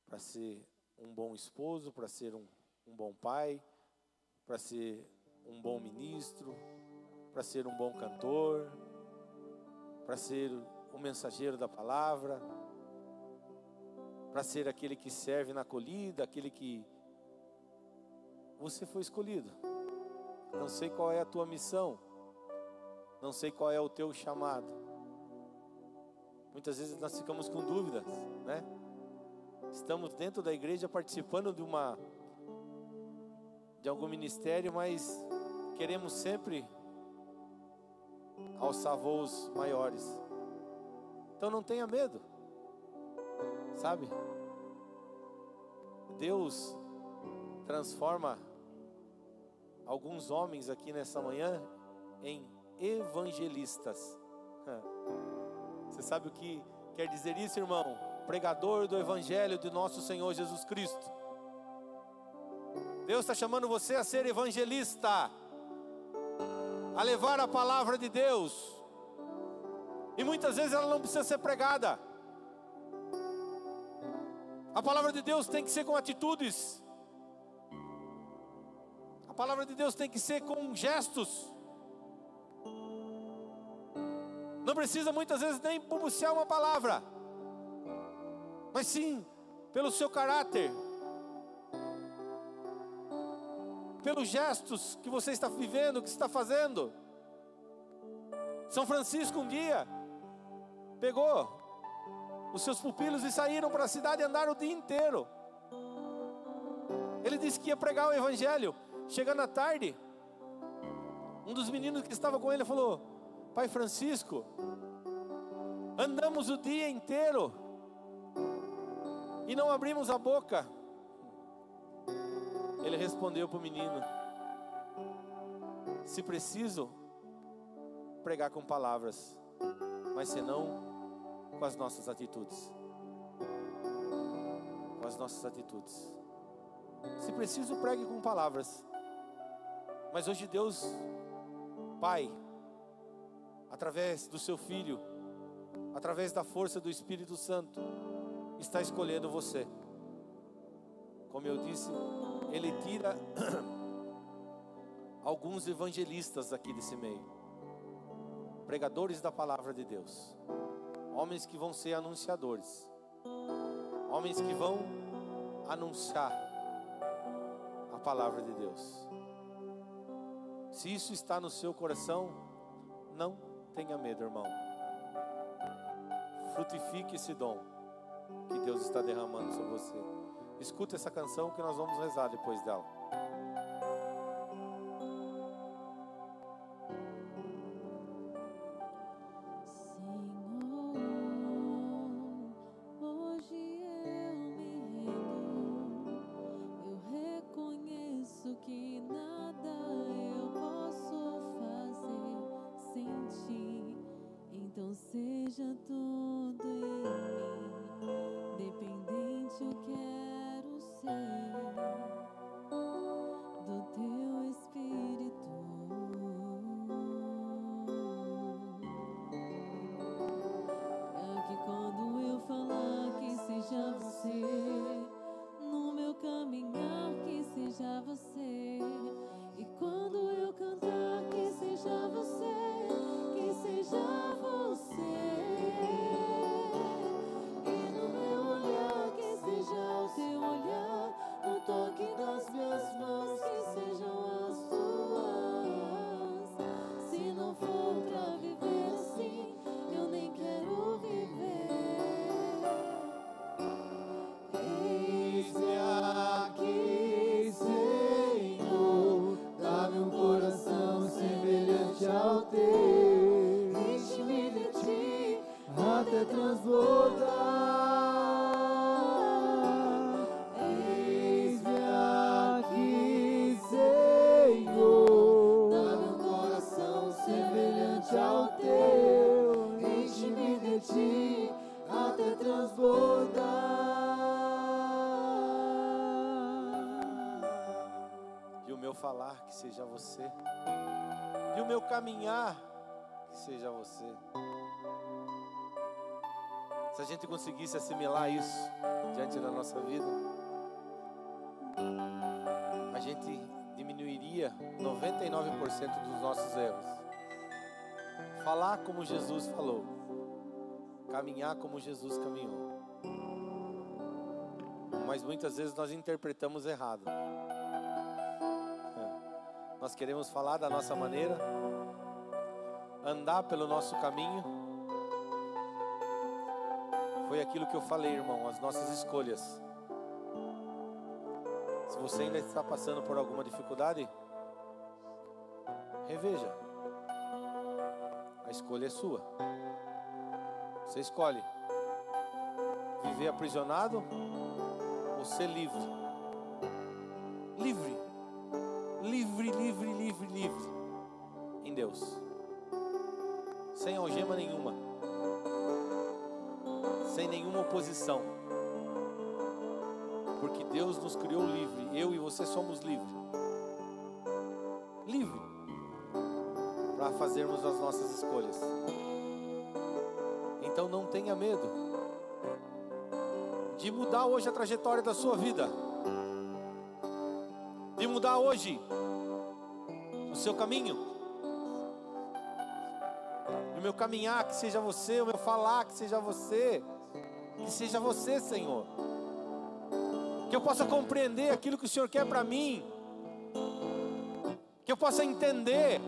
Para ser um bom esposo? Para ser um bom pai? Para ser um bom ministro? Para ser um bom cantor? Para ser um mensageiro da palavra? Para ser aquele que serve na acolhida, aquele que... Você foi escolhido. Não sei qual é a tua missão. Não sei qual é o teu chamado. Muitas vezes nós ficamos com dúvidas, né? Estamos dentro da igreja participando de algum ministério, mas queremos sempre alçar voos maiores. Então não tenha medo, sabe? Deus transforma alguns homens aqui nessa manhã em evangelistas. Você sabe o que quer dizer isso, irmão? Pregador do evangelho de nosso Senhor Jesus Cristo. Deus está chamando você a ser evangelista, a levar a palavra de Deus. E muitas vezes ela não precisa ser pregada. A palavra de Deus tem que ser com atitudes. A palavra de Deus tem que ser com gestos. Não precisa muitas vezes nem pronunciar uma palavra, mas sim pelo seu caráter, pelos gestos que você está vivendo, que está fazendo. São Francisco um dia pegou os seus pupilos e saíram para a cidade e andaram o dia inteiro. Ele disse que ia pregar o evangelho. Chegando à tarde, um dos meninos que estava com ele falou: Pai Francisco, andamos o dia inteiro e não abrimos a boca. Ele respondeu para o menino: se preciso, pregar com palavras, mas senão com as nossas atitudes. Com as nossas atitudes. Se preciso, pregue com palavras. Mas hoje Deus, Pai, através do seu Filho, através da força do Espírito Santo, está escolhendo você. Como eu disse, Ele tira alguns evangelistas aqui desse meio, pregadores da palavra de Deus, homens que vão ser anunciadores, homens que vão anunciar a palavra de Deus. Se isso está no seu coração, não tenha medo, irmão. Frutifique esse dom que Deus está derramando sobre você. Escuta essa canção que nós vamos rezar depois dela. Eis-me aqui, Senhor. seja você. E o meu caminhar, que seja você. Se a gente conseguisse assimilar isso diante da nossa vida, a gente diminuiria 99% dos nossos erros. Falar como Jesus falou, caminhar como Jesus caminhou. Mas muitas vezes nós interpretamos errado. Nós queremos falar da nossa maneira, andar pelo nosso caminho. Foi aquilo que eu falei, irmão, as nossas escolhas. Se você ainda está passando por alguma dificuldade, reveja. A escolha é sua. Você escolhe viver aprisionado ou ser livre. Livre. Livre, livre, livre, livre. Em Deus. Sem algema nenhuma. Sem nenhuma oposição. Porque Deus nos criou livre. Eu e você somos livres. Livre. Para fazermos as nossas escolhas. Então não tenha medo de mudar hoje a trajetória da sua vida, de mudar hoje o seu caminho, o meu caminhar, que seja você, o meu falar, que seja você, Senhor, que eu possa compreender aquilo que o Senhor quer para mim, que eu possa entender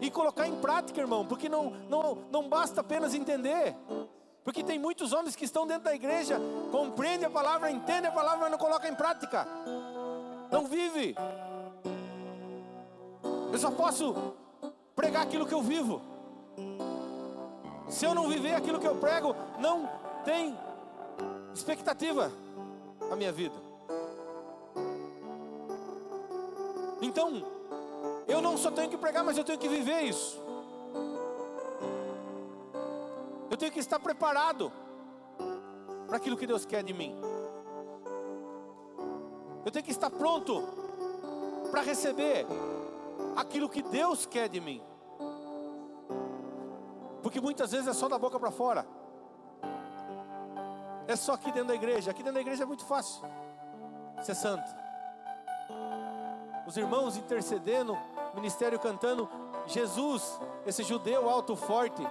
e colocar em prática, irmão, porque não basta apenas entender, porque tem muitos homens que estão dentro da igreja, compreendem a palavra, entendem a palavra, mas não colocam em prática, não vive. Eu só posso pregar aquilo que eu vivo. Se eu não viver aquilo que eu prego, não tem expectativa a minha vida. Então, eu não só tenho que pregar, mas eu tenho que viver isso. Eu tenho que estar preparado para aquilo que Deus quer de mim. Eu tenho que estar pronto para receber aquilo que Deus quer de mim. Porque muitas vezes é só da boca para fora. É só aqui dentro da igreja. Aqui dentro da igreja é muito fácil ser santo. Os irmãos intercedendo, o ministério cantando, Jesus, esse judeu alto, forte,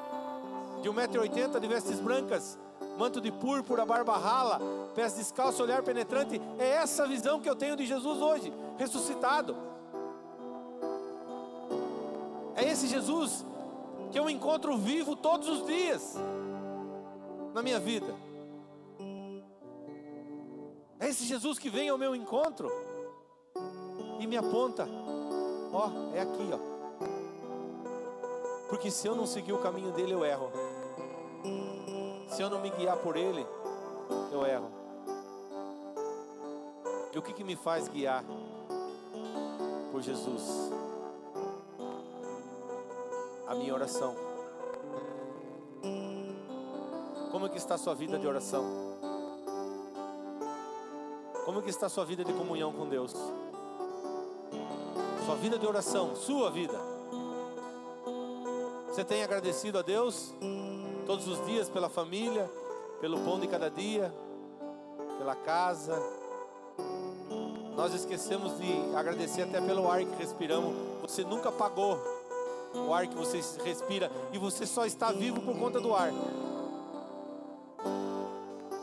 de 1,80 m, de vestes brancas, manto de púrpura, barba rala, pés descalços, olhar penetrante. É essa visão que eu tenho de Jesus hoje, ressuscitado. É esse Jesus que eu encontro vivo todos os dias na minha vida. É esse Jesus que vem ao meu encontro e me aponta, ó, é aqui, ó. Porque se eu não seguir o caminho dele, eu erro. Se eu não me guiar por ele, eu erro. E o que me faz guiar por Jesus? A minha oração. Como é que está a sua vida de oração? Como é que está a sua vida de comunhão com Deus? Sua vida de oração, sua vida. Você tem agradecido a Deus todos os dias pela família, pelo pão de cada dia, pela casa? Nós esquecemos de agradecer até pelo ar que respiramos. Você nunca pagou o ar que você respira e você só está vivo por conta do ar.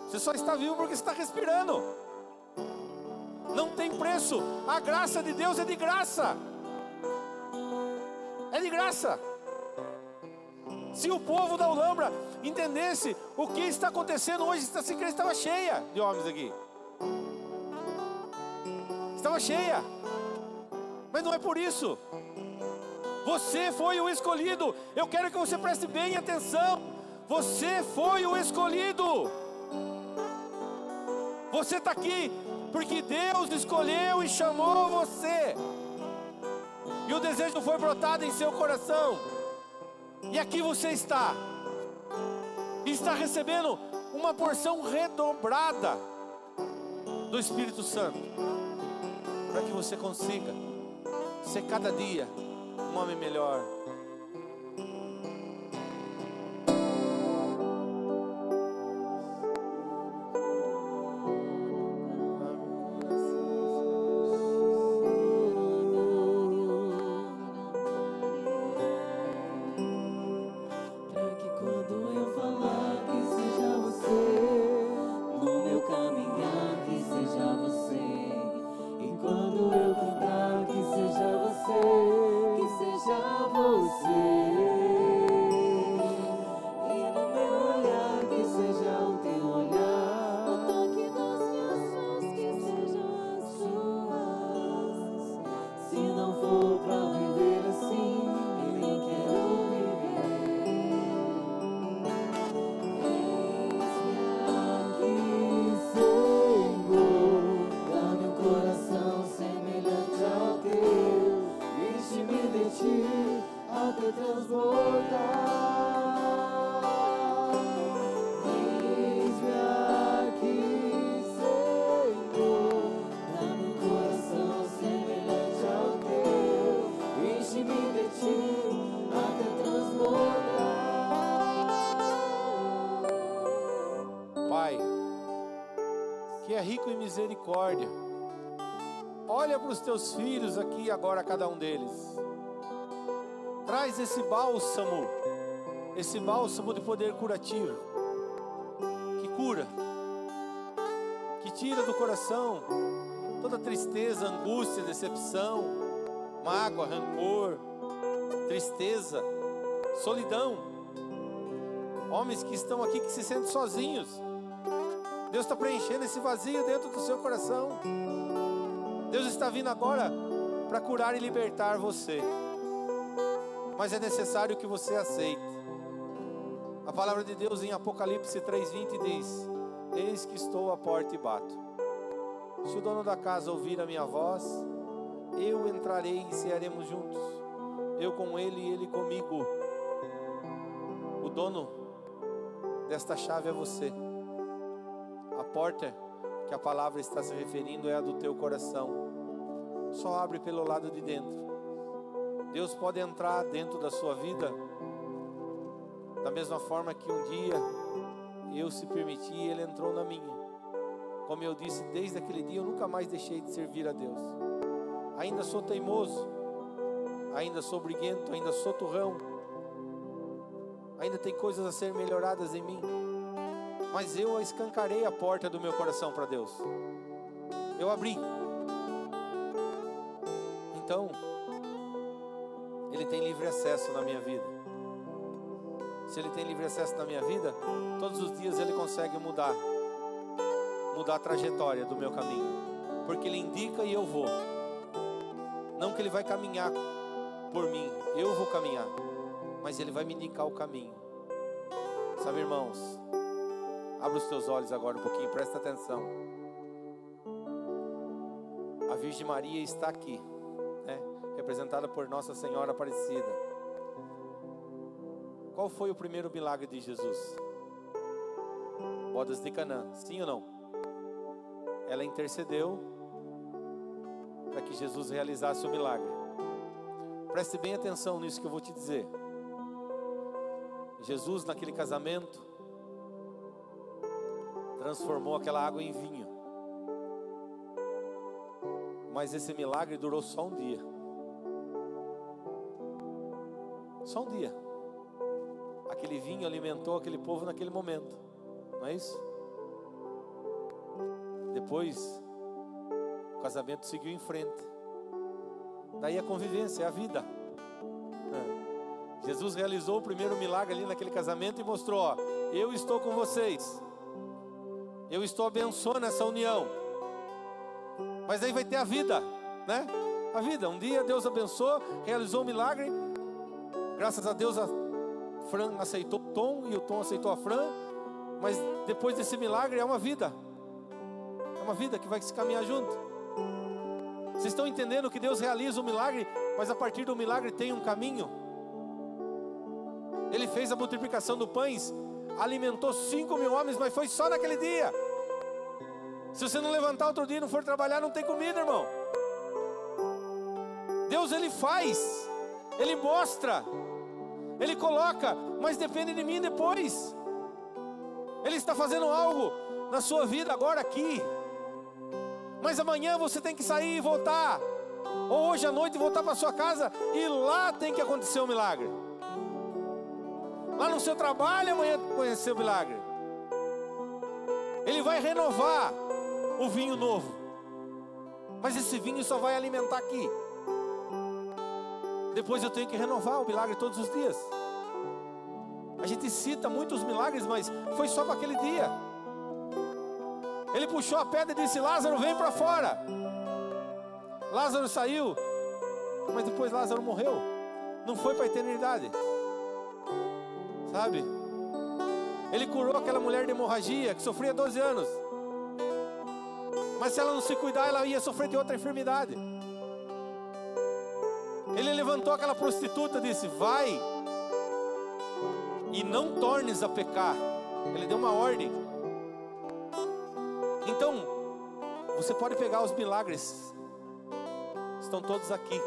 Você só está vivo porque você está respirando. Não tem preço. A graça de Deus é de graça. É de graça. Se o povo da Ulambra entendesse o que está acontecendo hoje, essa igreja estava cheia de homens aqui. Estava cheia. Mas não é por isso. Você foi o escolhido. Eu quero que você preste bem atenção. Você foi o escolhido. Você está aqui porque Deus escolheu e chamou você. E o desejo foi brotado em seu coração. E aqui você está. E está recebendo uma porção redobrada do Espírito Santo. para que você consiga ser cada dia um homem melhor. Rico em misericórdia, olha para os teus filhos aqui agora, cada um deles. Traz esse bálsamo de poder curativo, que cura, que tira do coração toda tristeza, angústia, decepção, mágoa, rancor, tristeza, solidão. Homens que estão aqui que se sentem sozinhos, Deus está preenchendo esse vazio dentro do seu coração. Deus está vindo agora para curar e libertar você. Mas é necessário que você aceite. A palavra de Deus em Apocalipse 3:20 diz: eis que estou à porta e bato. Se o dono da casa ouvir a minha voz, eu entrarei e cearemos juntos, eu com ele e ele comigo. O dono desta chave é você. A porta que a palavra está se referindo é a do teu coração. Só abre pelo lado de dentro. Deus pode entrar dentro da sua vida da mesma forma que um dia eu, se permiti, Ele entrou na minha. Como eu disse, desde aquele dia eu nunca mais deixei de servir a Deus. Ainda sou teimoso, ainda sou briguento, ainda sou turrão, ainda tem coisas a ser melhoradas em mim. Mas eu escancarei a porta do meu coração para Deus. Eu abri. Então, Ele tem livre acesso na minha vida. Se Ele tem livre acesso na minha vida, todos os dias Ele consegue mudar a trajetória do meu caminho. Porque Ele indica e eu vou. Não que Ele vai caminhar por mim, eu vou caminhar. Mas Ele vai me indicar o caminho. Sabe, irmãos, abre os teus olhos agora um pouquinho, presta atenção. A Virgem Maria está aqui, né? Representada por Nossa Senhora Aparecida. Qual foi o primeiro milagre de Jesus? Bodas de Canaã, sim ou não? Ela intercedeu para que Jesus realizasse o milagre. Preste bem atenção nisso que eu vou te dizer. Jesus, naquele casamento, transformou aquela água em vinho. Mas esse milagre durou só um dia. Só um dia. Aquele vinho alimentou aquele povo naquele momento. Não é isso? Depois, o casamento seguiu em frente. Daí a convivência, a vida. Jesus realizou o primeiro milagre ali naquele casamento e mostrou: ó, eu estou com vocês. Eu estou abençoando essa união. Mas aí vai ter a vida, né? A vida. Um dia Deus abençoou, realizou o milagre. Graças a Deus a Fran aceitou o Tom e o Tom aceitou a Fran. Mas depois desse milagre é uma vida. É uma vida que vai se caminhar junto. Vocês estão entendendo que Deus realiza o milagre, mas a partir do milagre tem um caminho. Ele fez a multiplicação dos pães, alimentou 5.000 homens, mas foi só naquele dia. Se você não levantar outro dia e não for trabalhar, não tem comida, irmão. Deus, Ele faz, Ele mostra, Ele coloca, mas depende de mim depois. Ele está fazendo algo na sua vida agora aqui, mas amanhã você tem que sair e voltar, ou hoje à noite voltar para sua casa, e lá tem que acontecer um milagre. Lá no seu trabalho amanhã conhecer o milagre. Ele vai renovar o vinho novo, mas esse vinho só vai alimentar aqui. Depois eu tenho que renovar o milagre todos os dias. A gente cita muitos milagres, mas foi só para aquele dia. Ele puxou a pedra e disse: Lázaro, vem para fora. Lázaro saiu, mas depois Lázaro morreu. Não foi para a eternidade, sabe? Ele curou aquela mulher de hemorragia que sofria 12 anos, mas se ela não se cuidar, ela ia sofrer de outra enfermidade. Ele levantou aquela prostituta e disse: vai e não tornes a pecar. Ele deu uma ordem. Então, você pode pegar os milagres, estão todos aqui,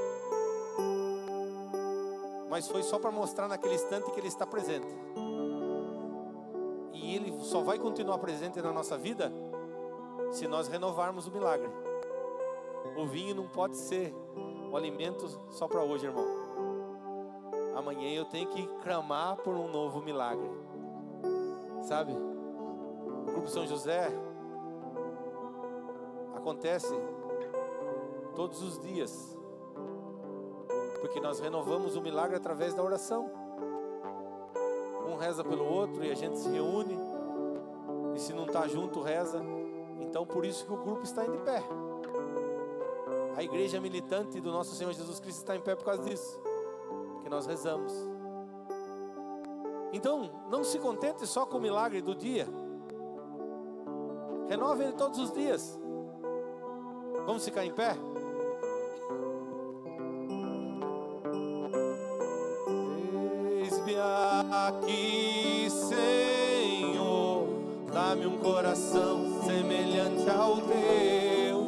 mas foi só para mostrar naquele instante que Ele está presente. E Ele só vai continuar presente na nossa vida se nós renovarmos o milagre. O vinho não pode ser o alimento só para hoje, irmão. Amanhã eu tenho que clamar por um novo milagre, sabe? O Grupo São José acontece todos os dias, porque nós renovamos o milagre através da oração. Um reza pelo outro e a gente se reúne, e se não está junto, reza. Então por isso que o grupo está em pé. A igreja militante do nosso Senhor Jesus Cristo está em pé por causa disso, porque nós rezamos. Então não se contente só com o milagre do dia, renove ele todos os dias. Vamos ficar em pé? Eis-me aqui, Senhor, dá-me um coração semelhante ao teu,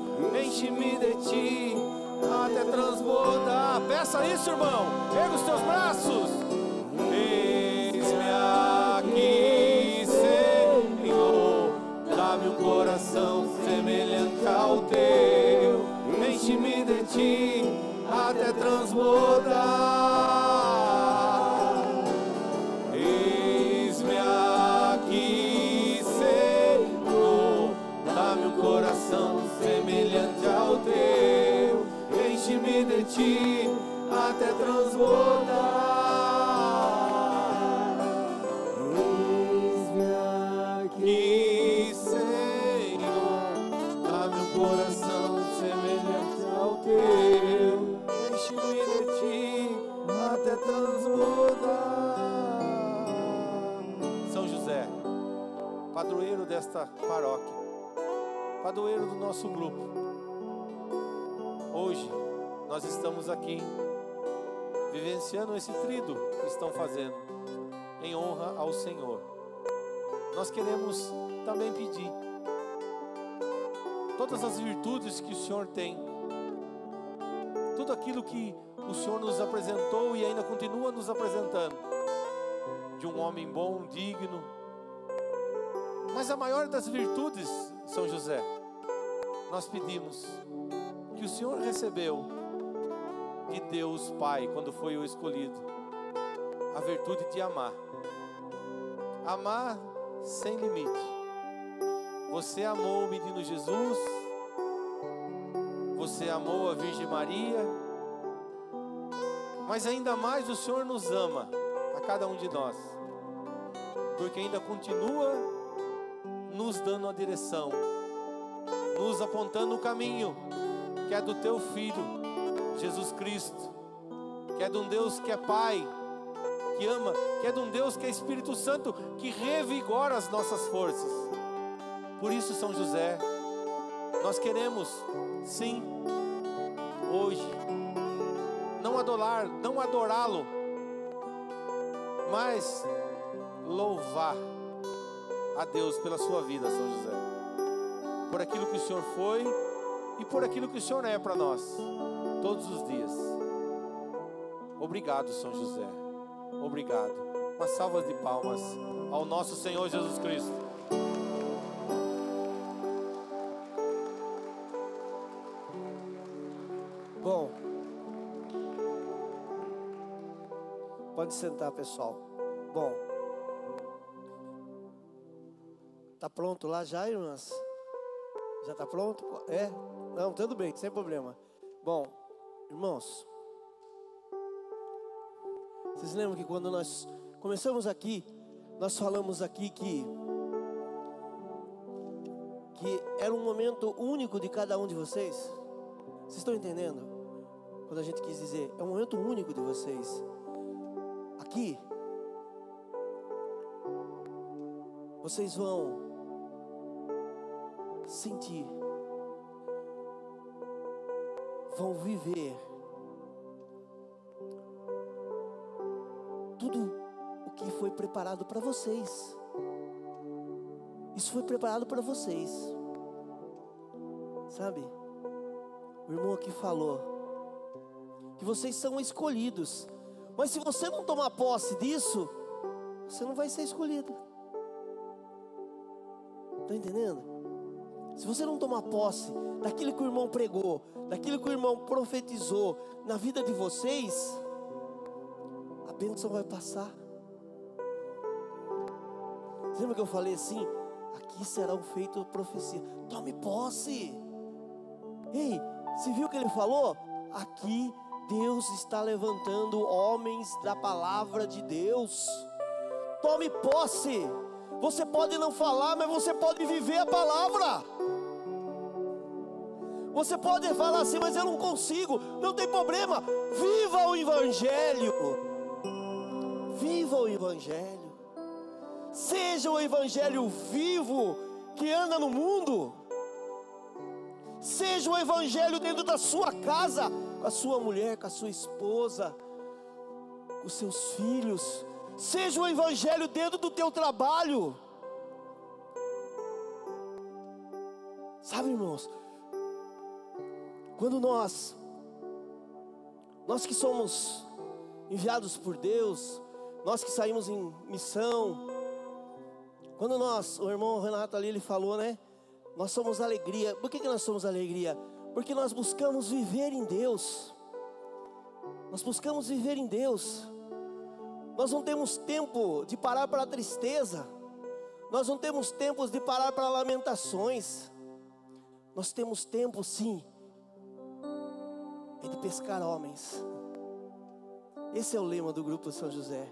enche-me de ti até transbordar. Peça isso, irmão, erga os teus braços. Eis-me aqui, Senhor, dá-me um coração semelhante ao teu, enche-me de ti até transbordar. Eis-me aqui, Senhor, dá-me um coração semelhante ao teu, enche-me de ti até transbordar. Eis-me aqui, Senhor, dá-me um coração semelhante ao teu, enche-me de ti até transbordar. São José, padroeiro desta paróquia, padroeiro do nosso grupo, hoje nós estamos aqui vivenciando esse tríduo que estão fazendo em honra ao Senhor. Nós queremos também pedir todas as virtudes que o Senhor tem, tudo aquilo que o Senhor nos apresentou e ainda continua nos apresentando, de um homem bom, digno. Mas a maior das virtudes, São José, nós pedimos que o Senhor recebeu de Deus Pai, quando foi o escolhido, a virtude de amar. Amar sem limite. Você amou o menino Jesus, você amou a Virgem Maria, mas ainda mais o Senhor nos ama, a cada um de nós, porque ainda continua nos dando a direção, nos apontando o caminho, que é do teu Filho, Jesus Cristo, que é de um Deus que é Pai, que ama, que é de um Deus que é Espírito Santo, que revigora as nossas forças. Por isso, São José, nós queremos, sim, hoje, não adorá-lo, mas louvar a Deus pela sua vida, São José, por aquilo que o Senhor foi e por aquilo que o Senhor é para nós, todos os dias. Obrigado, São José. Obrigado. Uma salva de palmas ao nosso Senhor Jesus Cristo. Bom, pode sentar, pessoal. Bom, tá pronto lá já, irmãs? Já tá pronto? É? Não, tudo bem, sem problema. Bom, irmãos, vocês lembram que quando nós começamos aqui, nós falamos aqui que era um momento único de cada um de vocês? Vocês estão entendendo? Quando a gente quis dizer, é um momento único de vocês. Aqui, vocês vão sentir, vão viver tudo o que foi preparado para vocês. Isso foi preparado para vocês, sabe? O irmão aqui falou que vocês são escolhidos, mas se você não tomar posse disso, você não vai ser escolhido. Está entendendo? Se você não tomar posse daquilo que o irmão pregou, daquilo que o irmão profetizou na vida de vocês, a bênção vai passar. Lembra que eu falei assim? Aqui será feito profecia. Tome posse. Ei, você viu o que ele falou? Aqui Deus está levantando homens da palavra de Deus. Tome posse. Você pode não falar, mas você pode viver a palavra. Você pode falar assim, mas eu não consigo. Não tem problema. Viva o Evangelho. Viva o Evangelho. Seja o Evangelho vivo que anda no mundo. Seja o Evangelho dentro da sua casa, com a sua mulher, com a sua esposa, com os seus filhos. Seja o Evangelho dentro do teu trabalho. Sabe, irmãos, quando nós que somos enviados por Deus, nós que saímos em missão, quando o irmão Renato ali, ele falou, né? Nós somos alegria. Por que nós somos alegria? Porque nós buscamos viver em Deus. Nós buscamos viver em Deus. Nós não temos tempo de parar para a tristeza. Nós não temos tempo de parar para lamentações. Nós temos tempo, sim, é de pescar homens. Esse é o lema do Grupo São José.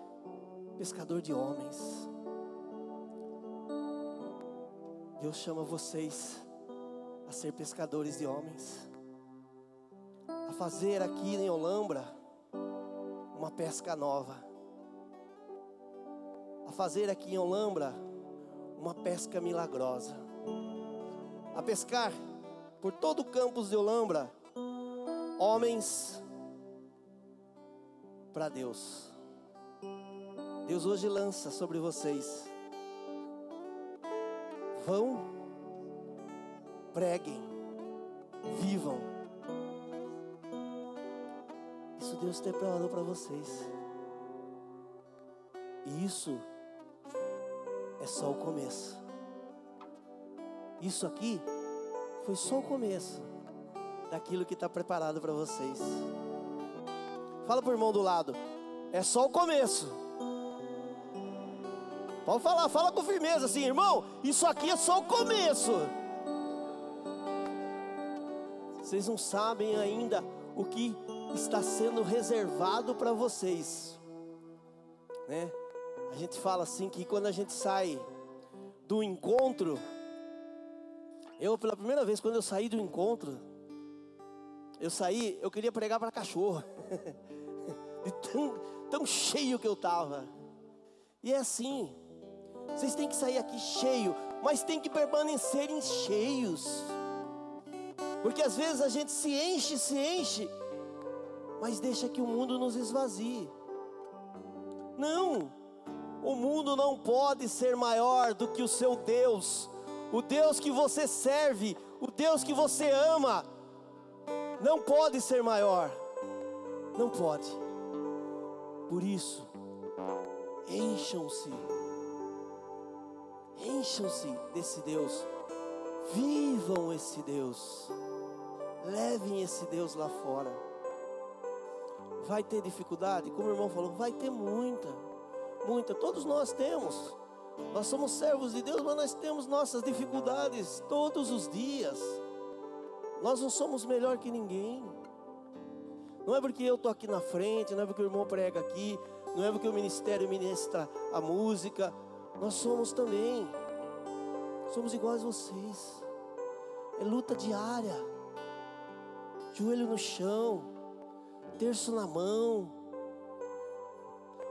Pescador de homens. Deus chama vocês a ser pescadores de homens, a fazer aqui em Olambra uma pesca nova, a fazer aqui em Olambra uma pesca milagrosa, a pescar por todo o campus de Olambra homens para Deus. Deus hoje lança sobre vocês: vão, preguem, vivam. Isso Deus preparou para vocês. E isso é só o começo. Isso aqui foi só o começo daquilo que está preparado para vocês. Fala para o irmão do lado: é só o começo. Pode falar, fala com firmeza assim, irmão, isso aqui é só o começo. Vocês não sabem ainda o que está sendo reservado para vocês, né? A gente fala assim que quando a gente sai do encontro, pela primeira vez quando eu saí do encontro, eu queria pregar para cachorro, de tão cheio que eu estava. E é assim, vocês têm que sair aqui cheio, mas tem que permanecerem cheios. Porque às vezes a gente se enche, mas deixa que o mundo nos esvazie. Não, o mundo não pode ser maior do que o seu Deus. O Deus que você serve, o Deus que você ama, não pode ser maior. Não pode. Por isso, encham-se desse Deus, vivam esse Deus, levem esse Deus lá fora. Vai ter dificuldade, como o irmão falou, vai ter muita, todos nós temos. Nós somos servos de Deus, mas nós temos nossas dificuldades todos os dias. Nós não somos melhor que ninguém. Não é porque eu estou aqui na frente, não é porque o irmão prega aqui, não é porque o ministério ministra a música. Nós somos também, somos iguais a vocês. É luta diária, joelho no chão, terço na mão,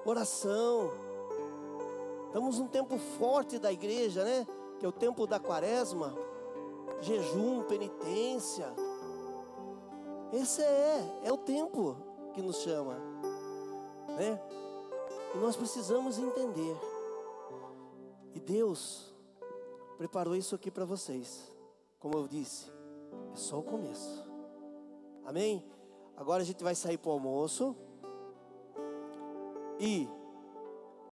oração. Estamos num tempo forte da igreja, né? Que é o tempo da quaresma, jejum, penitência. Esse é o tempo que nos chama, né? E nós precisamos entender. E Deus preparou isso aqui para vocês. Como eu disse, é só o começo. Amém? Agora a gente vai sair para o almoço. E